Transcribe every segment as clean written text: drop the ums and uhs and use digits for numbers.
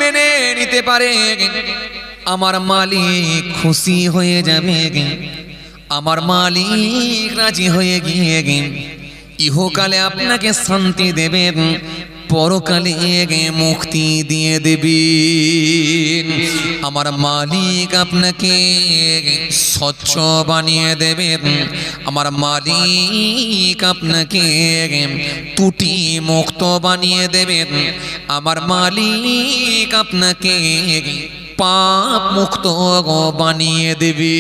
মেনে নিতে পারে আমার মালিক খুশি হয়ে যাবে, আমার মালিক রাজি হয়ে গিয়ে ইহকালে আপনাকে শান্তি দেবে, পরকালে মুক্তি দিয়ে দেবেন। আমার মালিক আপনাকে স্বচ্ছ বানিয়ে দেবেন, আমার মালিক আপনাকে ত্রুটি মুক্ত বানিয়ে দেবেন, আমার মালিক আপনাকে পাপ মুক্ত বানিয়ে দেবে।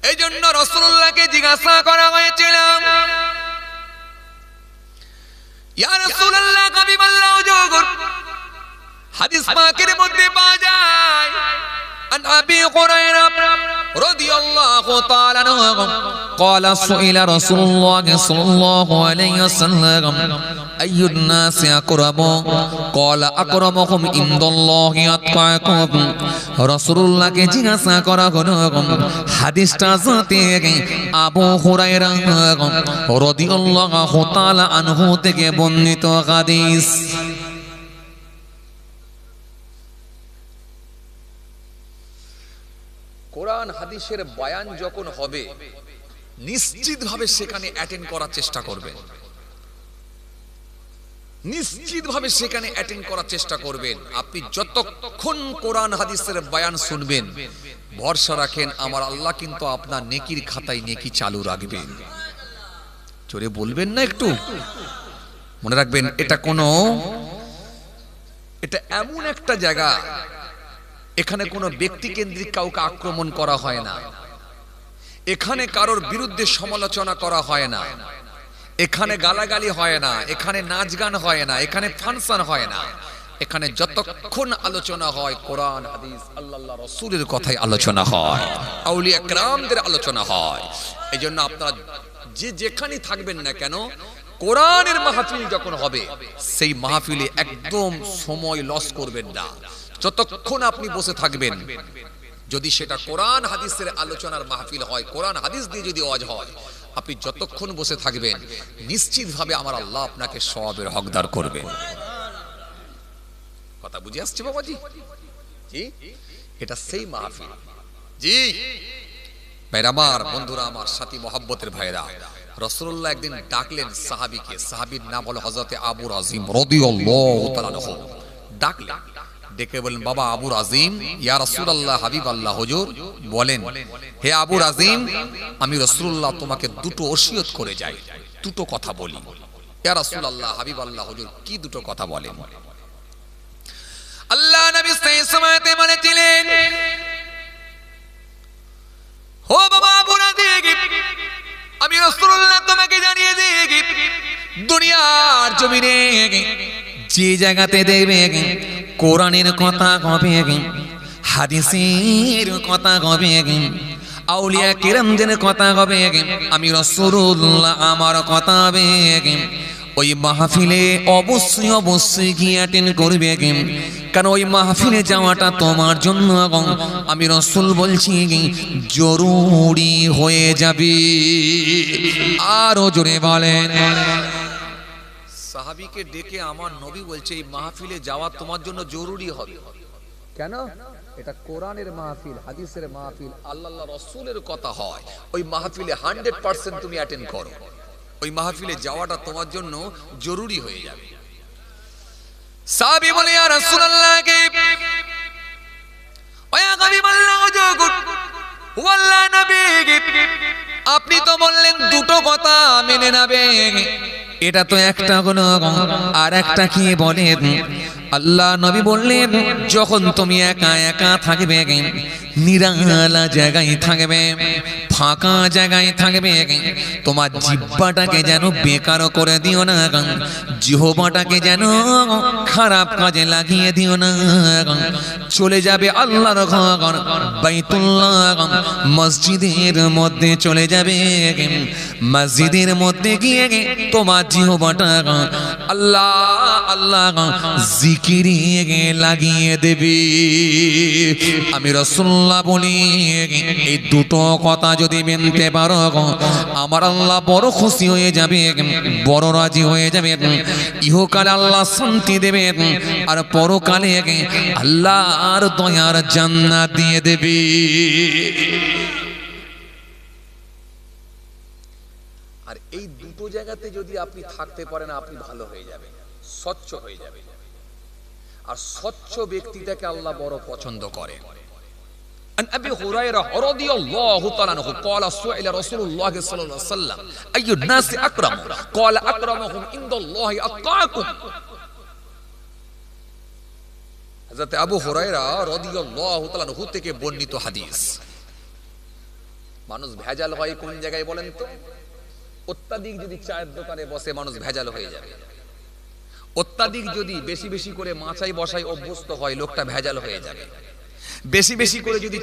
এই জন্য রাসূলুল্লাহকে জিজ্ঞাসা করা হয়েছিল, ইয়া রাসূলুল্লাহ, হাবিবাল্লাহ হুজুর, হাদিস পাকের মধ্যে পাওয়া যায় আন আবি হুরায়রা রাদিয়াল্লাহু তাআলা আনহু قال سئل رسول الله صلى الله عليه وسلم أي الناس أقرب قال أقربهم عند الله أتقاكم। রাসূলুল্লাহকে জিজ্ঞাসা করা হলো, হাদিসটা যাতে আবু হুরায়রা রাদিয়াল্লাহু তাআলা আনহু থেকে বর্ণিত হাদিস। কোরআন হাদিসের বয়ান যখন হবে নিশ্চিতভাবে সেখানে অ্যাটেন্ড করার চেষ্টা করবেন, নিশ্চিতভাবে সেখানে অ্যাটেন্ড করার চেষ্টা করবেন। আপনি যতক্ষণ কোরআন হাদিসের বয়ান শুনবেন ভরসা রাখেন আমার আল্লাহ কিন্তু আপনার নেকির খাতায় নেকি চালু রাখবেন। জোরে বলবেন না একটু, মনে রাখবেন এটা এমন একটা জায়গা এখানে কোনো ব্যক্তি কেন্দ্রিক কাউকে আক্রমণ করা হয় না, এখানে কারোর বিরুদ্ধে সমালোচনা করা হয় না, এখানে গালাগালি হয় না, এখানে নাচ গান হয় না, এখানে ফাংশন হয় না। এখানে যতক্ষণ আলোচনা হয় কোরআন হাদিস আল্লাহ রাসূলের কথাই আলোচনা হয়, আউলিয়া কেরামদের আলোচনা হয়। এই জন্য আপনারা যেখানে থাকবেন না কেন কোরআনের মাহফিল যখন হবে সেই মাহফিলে একদম সময় লস করবেন না। যতক্ষণ আপনি বসে থাকবেন, যদি সেটা কোরআন হাদিসের আলোচনার মাহফিল হয়, কোরআন হাদিস দিয়ে যদি ওয়াজ হয়, আপনি যতক্ষণ বসে থাকবেন নিশ্চিতভাবে আমার আল্লাহ আপনাকে সওয়াবের হকদার করবেন। কথা বুঝে আসছে বাবাজি? জি, এটা সেই মাহফিল। জি ভাইরা আমার, বন্ধুরা আমার, সাথী মহব্বতের ভাইরা, রাসূলুল্লাহ একদিন ডাকলেন সাহাবীকে, সাহাবীর নাম হলো হযরতে আবু রাজিম রাদিয়াল্লাহু তাআলা আনহু। ডাকলেন, ডেকে বলেন, বাবা আবু রাজিম, ইয়া রাসূলুল্লাহ, হাবিবাল্লাহ হুজুর বলেন, হে আবু রাজিম, আমি রাসূলুল্লাহ তোমাকে দুটো ওসিয়ত করে যাই, দুটো কথা বলি। ইয়া রাসূলুল্লাহ, হাবিবাল্লাহ হুজুর কি দুটো কথা বলেন? আল্লাহ নবী সাল্লাল্লাহু বলেছিলেন, ও বাবা আবু রাজিম, আমি রাসূলুল্লাহ তোমাকে জানিয়ে দিই, দুনিয়ার জমিনে যে জায়গাতে দেখবে কোরআনের কথা হবে, হাদিসের কথা হবে, আউলিয়া কিরামদের কথা হবে, আমি রাসূলুল্লাহ আমার কথা হবে, ওই মাহফিলে অবশ্যই অবশ্যই গিয়ে অ্যাটেন্ড করবে। কারণ ওই মাহফিলে যাওয়াটা তোমার জন্য আমি রাসূল বলছি জরুরি হয়ে যাবে। আরো জোরে বলেন। সাহাবীকে ডেকে আমার নবী বলছে এই মাহফিলে যাওয়া তোমার জন্য জরুরি হবে। কেন? এটা কোরআনের মাহফিল, হাদিসের মাহফিল, আল্লাহ রাসূলের কথা হয়, ওই মাহফিলে 100% তুমি অ্যাটেন্ড করো, ওই মাহফিলে যাওয়াটা তোমার জন্য জরুরি হয়ে যাবে। সাহাবী বলে, ইয়া রাসূলুল্লাহ, ওয়া হাবিবাল্লাহ হুজুর, ওয়াল্লাহ নবী, আপনি তো বললেন দুটো কথা মেনে নেবে, এটা তো একটা হলো, আর একটা কি বলেন? আল্লাহ নবী বললেন, যখন তুমি একা একা থাকবে, নিরালা জায়গায় থাকবে, ফাঁকা জায়গায় থাকবে, তোমার জিহ্বাটাকে যেন বেকার করে দিও না, জিহ্বাটাকে যেন খারাপ কাজে লাগিয়ে দিও না। চলে যাবে আল্লাহর ঘর বাইতুল্লাহ, মসজিদের মধ্যে চলে যাবে, মসজিদের মধ্যে গিয়ে তোমার জিহ্বাটা আল্লাহ আল্লাহ জিকিরে লাগিয়ে দেবে। আমি রাসূলুল্লাহ বলি এই দুটো কথা যদি মেনতে পারো আমার আল্লাহ বড় খুশি হয়ে যাবে, বড় রাজি হয়ে যাবে। ইহকালে আল্লাহ শান্তি দেবে আর পরকালে আল্লাহর দয়ার জান্নাত দিয়ে দেবে। আর এই দুটো জায়গাতে যদি আপনি থাকতে পারেন আপনি ভালো হয়ে যাবেন, স্বচ্ছ হয়ে যাবেন। আর স্বচ্ছ ব্যক্তিটাকে আল্লাহ বড় পছন্দ করে। عن أبي هريرة رضي الله تعالى عنه قال سئل رسول الله صلى الله عليه وسلم أي الناس أكرم قال أكرمهم عند الله أتقاكم। হযরত আবু হুরায়রা রাদিয়াল্লাহু তাআলা আনহু থেকে বর্ণিত হাদিস। মানুষ ভেজাল হয় কোন জায়গায় বলেন তো? অত্যাধিক যদি চায়ের দোকানে বসে মানুষ ভেজাল হয়ে যাবে। অত্যাধিক যদি বেশি বেশি করে মাছাই বসাই অভ্যস্ত হয় লোকটা ভেজাল হয়ে যাবে। বেশি বেশি করে যদি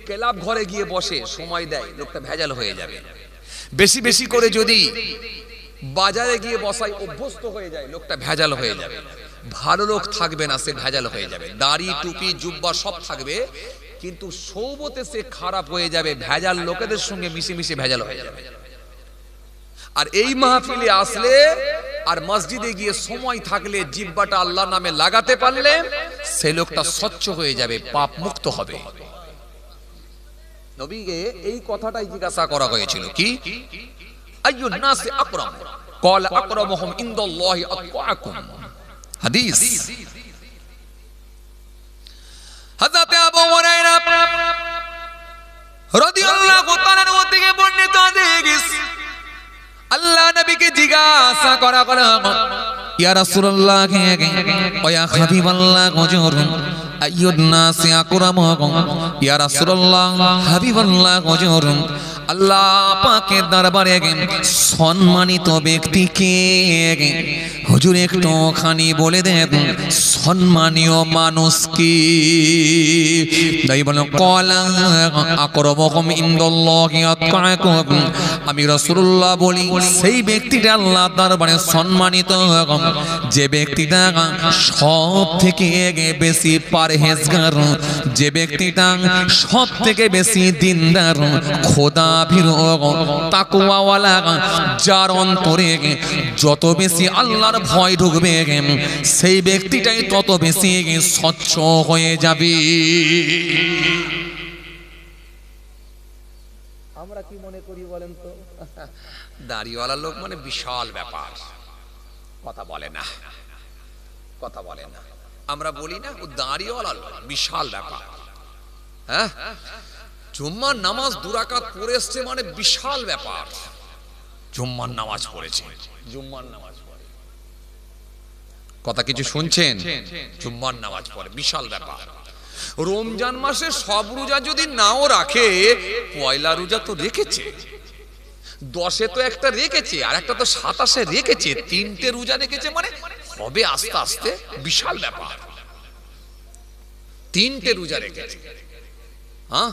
ক্লাব ঘরে গিয়ে বসে সময় দেয় লোকটা ভেজাল হয়ে যাবে। বেশি বেশি করে যদি বাজারে গিয়ে বসাই অভ্যস্ত হয়ে যায় লোকটা ভেজাল হয়ে যাবে। ভালো লোক থাকবে না, সে ভেজাল হয়ে যাবে। দাড়ি টুপি জুব্বা সব থাকবে কিন্তু সৌবতে সে খারাপ হয়ে যাবে, ভেজাল লোকেদের সঙ্গে মিশে মিশে ভেজাল হয়ে যাবে। আর এই মাহফিলে আসলে আর মসজিদে গিয়ে সময় থাকলে জিহ্বাটা আল্লাহর নামে লাগাতে পারলে সে লোকটা স্বচ্ছ হয়ে যাবে, পাপ মুক্ত হবে। নবীকে এই কথাটাই জিজ্ঞাসা করা হয়েছিল কি আইয়ুন নাসি আকরাম ক্বালা আকরামুহুম ইনদাল্লাহি আতকাকুম। হাদিস হযরত আবু হুরায়রা রাদিয়াল্লাহু তাআলা আনহু থেকে বর্ণিত হাদিস। আল্লাহ নবীকে জিজ্ঞাসা করা হলো ইয়া রাসূলুল্লাহ ওয়া ইয়া হাবিবাল্লাহ হুজুর আইয়ুন নাসি আকরামুকুম। ইয়া রাসূলুল্লাহ হাবিবাল্লাহ হুজুর আল্লাহ পাকের দরবারে সম্মানিত ব্যক্তিকে হুজুর একটুখানি বলে দেন সম্মানীয় মানুষ কি? তাই বলেন ক্বালা আকরামুকুম ইনদাল্লাহি আতকাকুম। আমি রাসূলুল্লাহ বলি সেই ব্যক্তিটা আল্লাহ দরবারে সম্মানিত যে ব্যক্তিটা সব থেকে বেশি পরহেজগার, যে ব্যক্তিটা সব থেকে বেশি দিনদার, খোদা ভীরু তাকওয়াওয়ালা, যার অন্তরে যত বেশি আল্লাহর ভয় ঢুকবে সেই ব্যক্তিটাই তত বেশি স্বচ্ছ হয়ে যাবে। আমরা কি মনে করি বলেন তো? দাড়িওয়ালা লোক মানে বিশাল ব্যাপার, কথা বলে না, কথা বলে না। আমরা বলি না ও দাড়িওয়ালা লোক বিশাল ব্যাপার। হ্যাঁ, জুম্মার নামাজ 2 রাকাত পড়ে এসছে মানে বিশাল ব্যাপার। জুম্মার নামাজ পড়েছে, জুম্মার নামাজ পড়ে, কথা কিছু শুনছেন? জুম্মার নামাজ পড়ে বিশাল ব্যাপার। রমজান মাসে সব রোজা যদি নাও রাখে, পয়লা রোজা তো রেখেছে, 10-এ তো একটা রেখেছে, আর একটা তো 27-এ রেখেছে, 3টে রোজা রেখেছে মানে হবে আস্তে আস্তে বিশাল ব্যাপার। 3টে রোজা রেখেছে, হ্যাঁ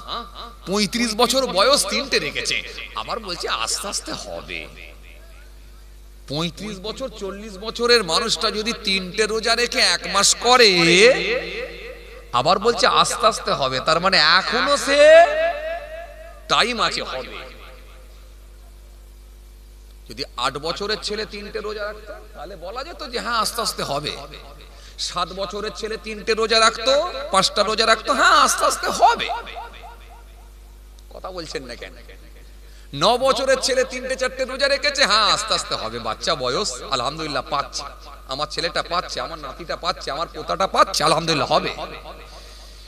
35 বছর বয়স 3টে রেখেছে, আবার বলছে আস্তে আস্তে হবে। 35 বছর 40 বছরের মানুষটা যদি 3টে রোজা রেখে 1 মাস করে, আবার বলছে আস্তে আস্তে হবে, তার মানে এখনো সে টাইম আছে, হবে। যদি 8 বছরের ছেলে 3টে রোজা রাখতো তাহলে বলা যেত যে হ্যাঁ আস্তে আস্তে হবে। 7 বছরের ছেলে 3টে রোজা রাখতো, 5টা রোজা রাখতো, হ্যাঁ আস্তে আস্তে হবে। কথা বলছেন না কেন? 9 বছরের ছেলে 3টে 4টে রোজা রেখেছে, হ্যাঁ আস্তে আস্তে হবে। বাচ্চা বয়স আলহামদুলিল্লাহ পাচ্ছে, আমার ছেলেটা পাচ্ছে, আমার নাতিটা পাচ্ছে, আমার পোতাটা পাচ্ছে, আলহামদুলিল্লাহ হবে।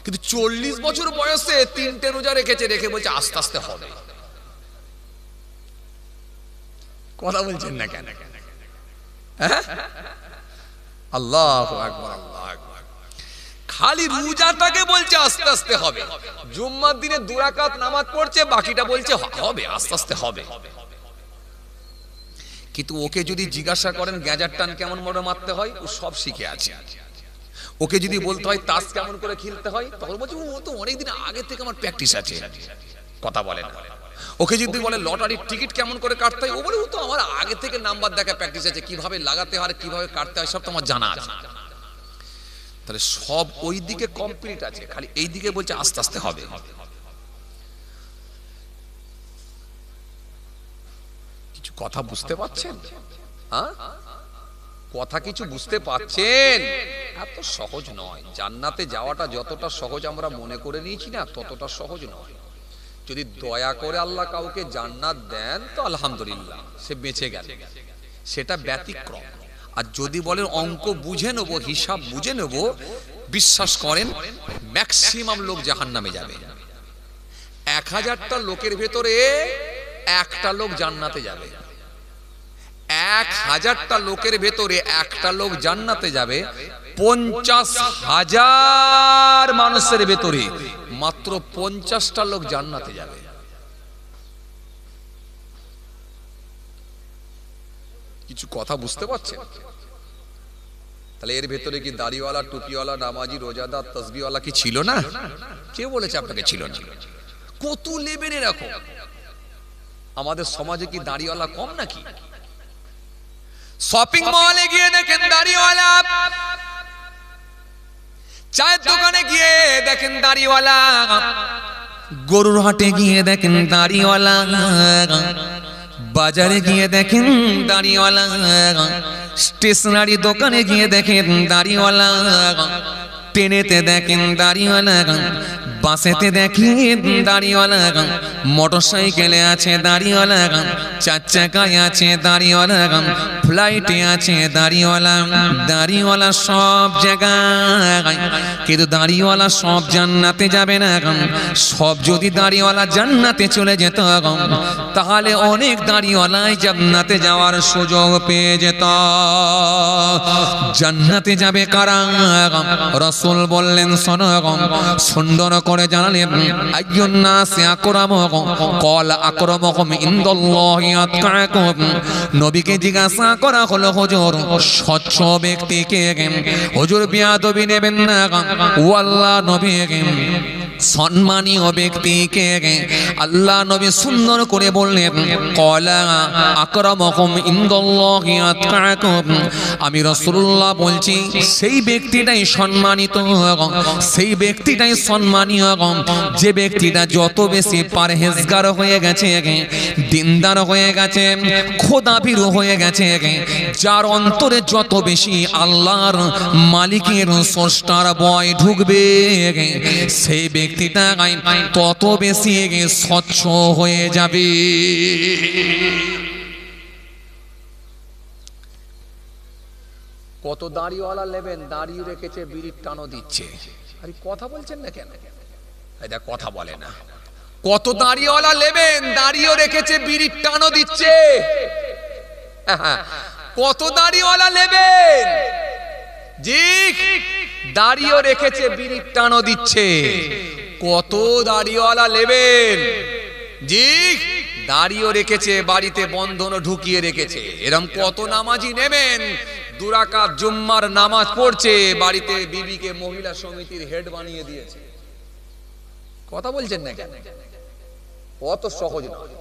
কিন্তু 40 বছর বয়সে 3টে রোজা রেখেছে, রেখে বলছে আস্তে আস্তে হবে। কথা বলছেন না কেন? আল্লাহু আকবার, আল্লাহু আকবার। খালি রোজাটাকে বলছে আস্তে আস্তে হবে। জুম্মার দিনে 2 রাকাত নামাজ পড়ছে, বাকিটা বলছে হবে আস্তে আস্তে হবে। কিন্তু ওকে যদি জিজ্ঞাসা করেন গ্যাজার টান কেমন মোড়ে মারতে হয়, ও সব শিখে আছে। ওকে যদি বলতে হয় তাস কেমন করে খেলতে হয়, তখন বলছে ও তো অনেকদিন আগে থেকে আমার প্র্যাকটিস আছে, কথা বলে না। ওকে যদি বলে লটারির টিকিট কেমন করে কাটতে হয়, ও বলে ও তো আমার আগে থেকে নাম্বার দেখা প্র্যাকটিস আছে, কিভাবে লাগাতে হয় কিভাবে কাটতে হয় সব তো আমার জানা আছে। তাহলে সব ওই দিকে কমপ্লিট আছে, খালি এই দিকে বলছে আস্তে আস্তে হবে। কিছু কথা বুঝতে পারছেন? হ্যাঁ, কথা কিছু বুঝতে পারছেন? এত সহজ নয়। জান্নাতে যাওয়াটা যতটা সহজ আমরা মনে করে নিয়েছি না, ততটা সহজ নয়। যদি দয়া করে আল্লাহ কাউকে জান্নাত দেন তো আলহামদুলিল্লাহ, সে বেঁচে গেল, সেটা ব্যতিক্রম। আর যদি বলেন অঙ্ক বুঝে নেবো, হিসাব বুঝে নেবো, বিশ্বাস করেন ম্যাক্সিমাম লোক জাহান্নামে যাবে। 1000টা লোকের ভেতরে একটা লোক জান্নাতে যাবে। 1000টা লোকের ভেতরে একটা লোক জান্নাতে যাবে। 50,000 মানুষের ভেতরে মাত্র 50টা লোক জান্নাতে যাবে। কিছু কথা বুঝতে পারছেন? তাহলে এর ভেতরে কি দাড়িওয়ালা, টুপিওয়ালা, নামাজি, রোজাদার, তাসবিহওয়ালা কি ছিল না? কে বলেছে আপনাকে ছিল না? কত লেভেলে রাখো। আমাদের সমাজে কি দাড়িওয়ালা কম নাকি? শপিং মলে গিয়ে দেখেন দাড়িওয়ালা, চায়ের দোকানে গিয়ে দেখেন দাড়িওয়ালা, গরুর হাটে গিয়ে দেখেন দাড়িওয়ালা, বাজারে গিয়ে দেখেন দাড়িওয়ালা, স্টেশনারি দোকানে গিয়ে দেখেন দাড়িওয়ালা, ট্রেনেতে দেখেন দাড়িওয়ালা, বাসেতে দেখেন দাড়িওয়ালা, মোটরসাইকেলে আছে দাড়িওয়ালা, 4 চাকায় আছে দাড়িওয়ালা, ফ্লাইটে আছে দাড়িওয়ালা। দাড়িওয়ালা সব জায়গায়, কিন্তু দাড়িওয়ালা সব জান্নাতে যাবে না। সব যদি দাড়িওয়ালা জান্নাতে চলে যেত, তাহলে অনেক দাড়িওয়ালাই জান্নাতে যাওয়ার সুযোগ পেয়ে যেত। জান্নাতে যাবে কারা? রাসূল বললেন শোনো, সুন্দর করে জানালেন আইয়ুন নাসি আকরামুকুম, ক্বালা আকরামুকুম ইনদাল্লাহি আতকাকুম। নবীকে জিজ্ঞাসা করা হলো, হুজুর স্বচ্ছ ব্যক্তিকে হুজুর বিয়াদবি নেবেন না, ও আল্লাহ নবী সম্মানীয় ব্যক্তিকে আল্লাহ নবী সুন্দর করে বললেন ক্বালা আকরামুকুম ইনদাল্লাহি আতকাকুম। আমি রাসূলুল্লাহ বলছি সেই ব্যক্তিটাই সম্মানিত, সেই ব্যক্তিটাই সম্মানীয় যে ব্যক্তিটা যত বেশি পরহেজগার হয়ে গেছে, দিনদার হয়ে গেছে, খোদাভীরু হয়ে গেছে, যার অন্তরে যত বেশি আল্লাহর মালিকের স্রষ্টার ভয় ঢুকবে, সেই ব্যক্তিটা তত বেশি স্বচ্ছ হয়ে যাবে। কত দাড়িওয়ালা নেবেন, দাড়িও রেখেছে, বিড়ির টানও দিচ্ছে। আরে কথা বলছেন না কেন? এটা কথা বলে না। কত দাড়িওয়ালা নেবেন, দাড়িও রেখেছে, বিড়ির টানও দিচ্ছে। কত দাড়িওয়ালা নেবেন, জি, দাড়িও রেখেছে, বিড়ির টানও দিচ্ছে। কত দাড়িওয়ালা নেবেন, জি, দাড়িও রেখেছে, বাড়িতে বন্ধনও ঢুকিয়ে রেখেছে। এরকম কত নামাজি নেবেন, 2 রাকাত জুম্মার নামাজ পড়ছে, বাড়িতে বিবিকে মহিলা সমিতির হেড বানিয়ে দিয়েছে। কথা বলছেন না কেন? অত সহজ নয়।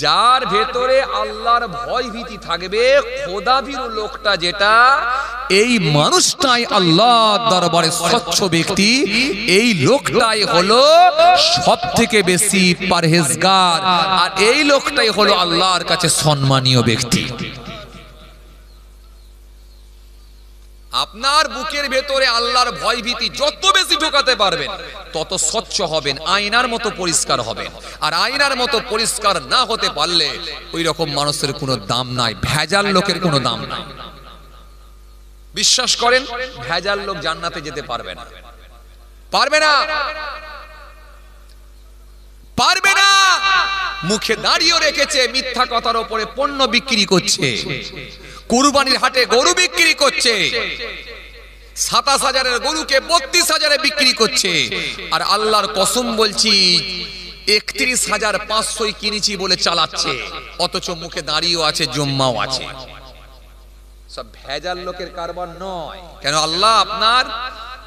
যার ভেতরে আল্লাহর ভয় ভীতি থাকবে, খোদাভীরু লোকটা যেটা, এই মানুষটাই আল্লাহর দরবারে স্বচ্ছ ব্যক্তি। এই লোকটাই হলো সব থেকে বেশি পরহেজগার, আর এই লোকটাই হলো আল্লাহর কাছে সম্মানীয় ব্যক্তি। আপনার বুকের ভেতরে আল্লাহর ভয় ভীতি যত বেশি ঢোকাতে পারবেন, তত স্বচ্ছ হবেন, আয়নার মতো পরিষ্কার হবেন। আর আয়নার মতো পরিষ্কার না হতে পারলে ওই রকম মানুষের কোনো দাম নাই, ভেজাল লোকের কোনো দাম নাই। বিশ্বাস করেন, ভেজাল লোক জান্নাতে যেতে পারবে না, পারবে না, পারবে না। মুখে দাঁড়িয়ে রেখেছে, মিথ্যা কথার উপরে পণ্য বিক্রি করছে, কুরবানির হাটে গরু বিক্রি করছে, 27,000-এর গরুকে 32,000-এ বিক্রি করছে। আর আল্লাহর কসম বলছি 31,500 কিনেছি বলে চালাচ্ছে, অথচ মুখে দাঁড়িয়েও আছে, জুম্মাও আছে। সব ভেজাল লোকের কারবার নয়। কেন? আল্লাহ আপনার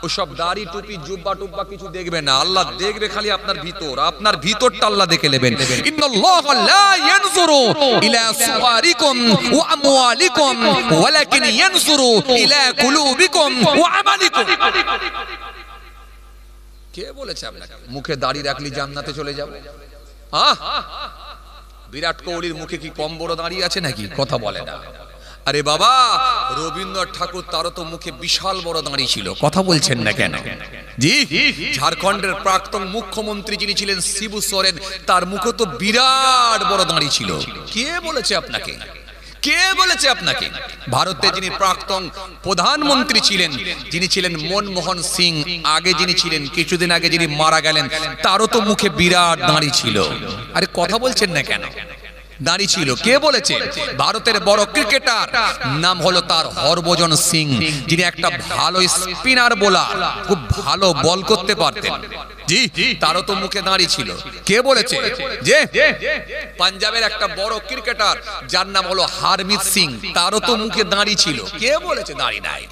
ওসব দাড়ি টুপি জুব্বা টুব্বা কিছু দেখবে না, আল্লাহ দেখবে খালি আপনার ভিতর, আপনার ভিতরটা আল্লাহ দেখে নেবেন। ইন্নাল্লাহ লা ইয়ানজুরু ইলা সুওয়ারিকুম ওয়া আমওয়ালিকুম ওয়ালাকিন ইয়ানজুরু ইলা কুলুবিকুম ওয়া আমালিকুম। কে বলেছে আপনাকে মুখে দাড়ি রাখলি জান্নাতে চলে যাবে? বিরাট কোহলির মুখে কি কম বড় দাড়ি আছে নাকি? কথা বলে না। আরে বাবা, রবীন্দ্রনাথ ঠাকুর তারও তো মুখে বিশাল বড় দাড়ি ছিল, কথা বলছেন না কেন? জি, ঝাড়খণ্ডের প্রাক্তন মুখ্যমন্ত্রী যিনি ছিলেন শিবু সোরেন, তার মুখে তো বিরাট বড় দাড়ি ছিল। কে বলেছে আপনাকে? কে বলেছে আপনাকে? ভারতে যিনি প্রাক্তন প্রধানমন্ত্রী ছিলেন, যিনি ছিলেন মনমোহন সিং, আগে যিনি ছিলেন, কিছুদিন আগে যিনি মারা গেলেন, তারও তো মুখে বিরাট দাড়ি ছিল। আরে কথা বলছেন না কেন? দাড়ি ছিল। কে বলেছে? ভারতের বড় ক্রিকেটার, নাম হলো তার হরভজন সিং, যিনি একটা ভালো স্পিনার বোলার, খুব ভালো বল করতে পারতেন। জি, তারও তো মুখে দাড়ি ছিল। কে বলেছে? যে পাঞ্জাবের একটা বড় ক্রিকেটার যার নাম হলো হারমিত সিং, তারও তো মুখে দাড়ি ছিল। কে বলেছে দাড়ি নাই?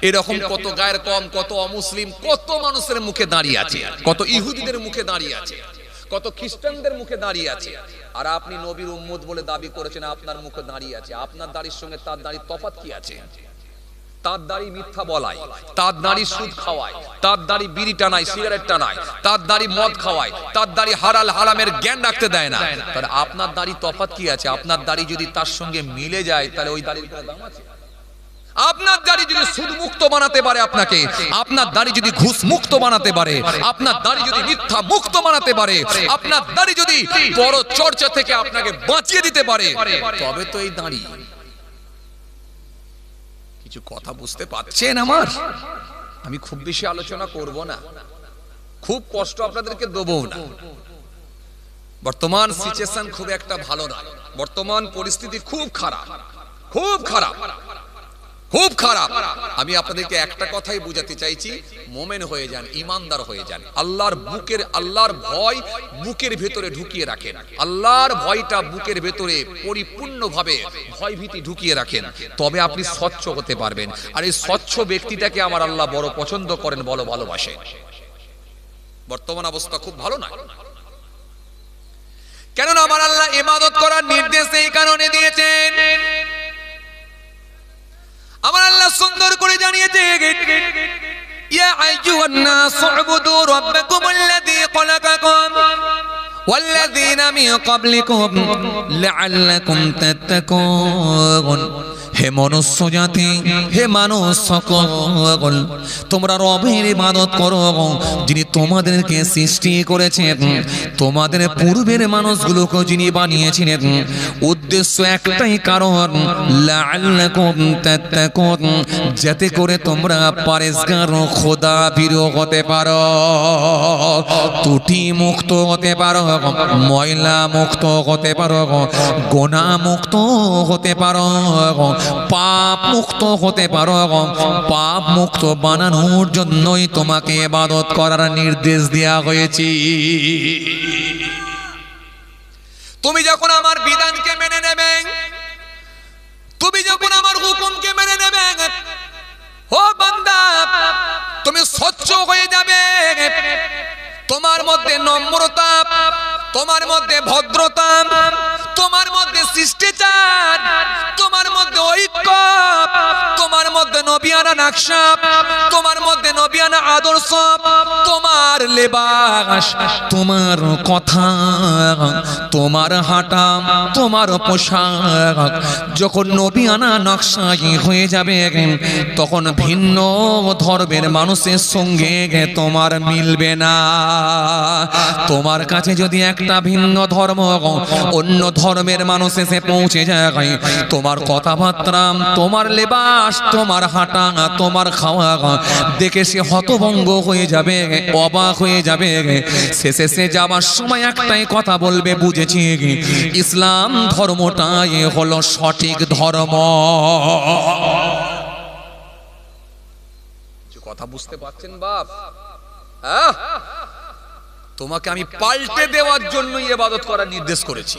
এরকম কত গায়ের কম, কত অমুসলিম, কত মানুষের মুখে দাঁড়িয়ে আছে, কত ইহুদিদের মুখে দাঁড়িয়ে আছে, কত খ্রিস্টানদের মুখে দাঁড়িয়ে আছে। আর আপনি নবীর উম্মত বলে দাবি করেছেন, আপনার মুখে দাঁড়িয়ে আছে। আপনার দাড়ির সঙ্গে তার দাড়ির তফাৎ কি আছে? তার দাড়ি মিথ্যা বলায়, তার দাড়ি সুদ খাওয়ায়, তার দাড়ি বিড়ি টানায়, সিগারেট টানায়, তার দাড়ি মদ খাওয়ায়, তার দাড়ি হালাল হারামের জ্ঞান রাখতে দেয় না। তাহলে আপনার দাড়ি তফাৎ কি আছে? আপনার দাড়ি যদি তার সঙ্গে মিলে যায়, তাহলে ওই দাড়ির কোনো দাম আছে? আপনার দাড়ি যদি সুদ মুক্ত বানাতে পারে আপনাকে, আপনার দাড়ি যদি ঘুষ মুক্ত বানাতে পারে, আপনার দাড়ি যদি মিথ্যা মুক্ত বানাতে পারে, আপনার দাড়ি যদি বড় চর্চা থেকে আপনাকে বাঁচিয়ে দিতে পারে, তবে তো এই দাড়ি। কিছু কথা বুঝতে পারছেন আমার? আমি খুব বেশি আলোচনা করব না, খুব কষ্ট আপনাদেরকে দেবো না। বর্তমান সিচুয়েশন খুব একটা ভালো না, বর্তমান পরিস্থিতি খুব খারাপ, খুব খারাপ, খুব খারাপ। আমি আপনাদেরকে একটা কথাই বোঝাতে চাইছি, মোমেন হয়ে যান, ইমানদার হয়ে যান। আল্লাহর বুকের, আল্লাহর ভয় বুকের ভেতরে ঢুকিয়ে রাখেন, আল্লাহর ভয়টা বুকের ভেতরে পরিপূর্ণভাবে ভয়ভীতি ঢুকিয়ে রাখেন, তবে আপনি স্বচ্ছ হতে পারবেন। আর এই স্বচ্ছ ব্যক্তিটাকে আমার আল্লাহ বড় পছন্দ করেন, বড় ভালোবাসেন। বর্তমান অবস্থা খুব ভালো না, কেননা আমার আল্লাহ ইবাদত করার নির্দেশ এই কারণে দিয়েছেন। আমার আল্লাহ সুন্দর করে জানিয়েছে, ইয়া আইয়ুহান নাস উবুদু রাব্বাকুমুল্লাযী খলাকাকুম ওয়াল্লাযীনা মিন ক্বাবলিকুম লাআল্লাকুম তাত্তাকুন। হে মনুষ্য জাতি, হে মানুষ সকল, তোমরা রবের ইবাদত করো যিনি তোমাদেরকে সৃষ্টি করেছেন, তোমাদের পূর্বের মানুষগুলোকে যিনি বানিয়েছিলেন। উদ্দেশ্য একটাই, কারণ লাআল্লাকুম তাত্তাকুন, যাতে করে তোমরা পরেজগার ও খোদা ভীরু হতে পারো, ত্রুটি মুক্ত হতে পারো, ময়লা মুক্ত হতে পারো, গুনাহ মুক্ত হতে পারো, পাপ মুক্ত হতে পারো। পাপ মুক্ত বানানোর জন্যই তোমাকে ইবাদত করার নির্দেশ দেয়া হয়েছে। তুমি যখন আমার বিধানকে মেনে নেবে, তুমি যখন আমার হুকুমকে মেনে নেবে, ও বান্দা, তুমি স্বচ্ছ হয়ে যাবে। তোমার মধ্যে নম্রতা, তোমার মধ্যে ভদ্রতা, তোমার মধ্যে শিষ্টাচার, তোমার মধ্যে ঐক্য, তোমার মধ্যে নবিয়ানা নকশা, তোমার মধ্যে নবিয়ানা আদর্শ, তোমার লেবাস, তোমার কথা, তোমার হাঁটা, তোমার পোশাক যখন নবিয়ানা নকশায় হয়ে যাবে, তখন ভিন্ন ধর্মের মানুষের সঙ্গে তোমার মিলবে না। তোমার কাছে যদি একটা ভিন্ন ধর্ম, অন্য ধর্মের মানুষ এসে পৌঁছে যায়, তোমার কথাবার্তা, তোমার লেবাস, তোমার হাঁটা, তোমার খাওয়া দেখে সে হতভম্ব হয়ে যাবে, অবাক হয়ে যাবে। শেষে সে যাবার সময় একটাই কথা বলবে, বুঝেছি ইসলাম ধর্মটাই হলো সঠিক ধর্ম। কথা বুঝতে পারছেন বাপ? তোমাকে আমি পাল্টে দেওয়ার জন্য ইবাদত করার নির্দেশ করেছি।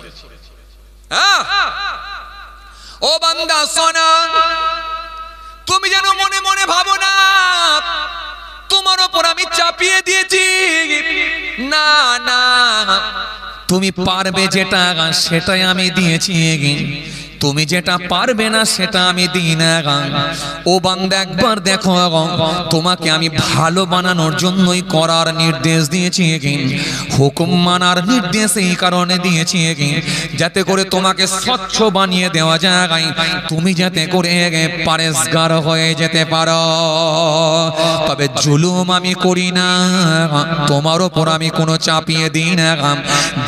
ও বান্দা শোনো, তুমি যেন মনে মনে ভাবো না তোমার চাপিয়ে দিয়েছি। না না, তুমি পারবে যেটা সেটাই আমি দিয়েছি, তুমি যেটা পারবে না সেটা আমি দিই না। ও বান্দা একবার দেখো, তোমাকে আমি ভালো বানানোর জন্যই করার নির্দেশ দিয়েছি, হুকুম মানার নির্দেশ এই কারণে দিয়েছি যাতে করে তোমাকে স্বচ্ছ বানিয়ে দেওয়া যায়, তুমি যাতে করে পরেশগার হয়ে যেতে পারো। তবে জুলুম আমি করি না, তোমার ওপর আমি কোনো চাপিয়ে দিই না।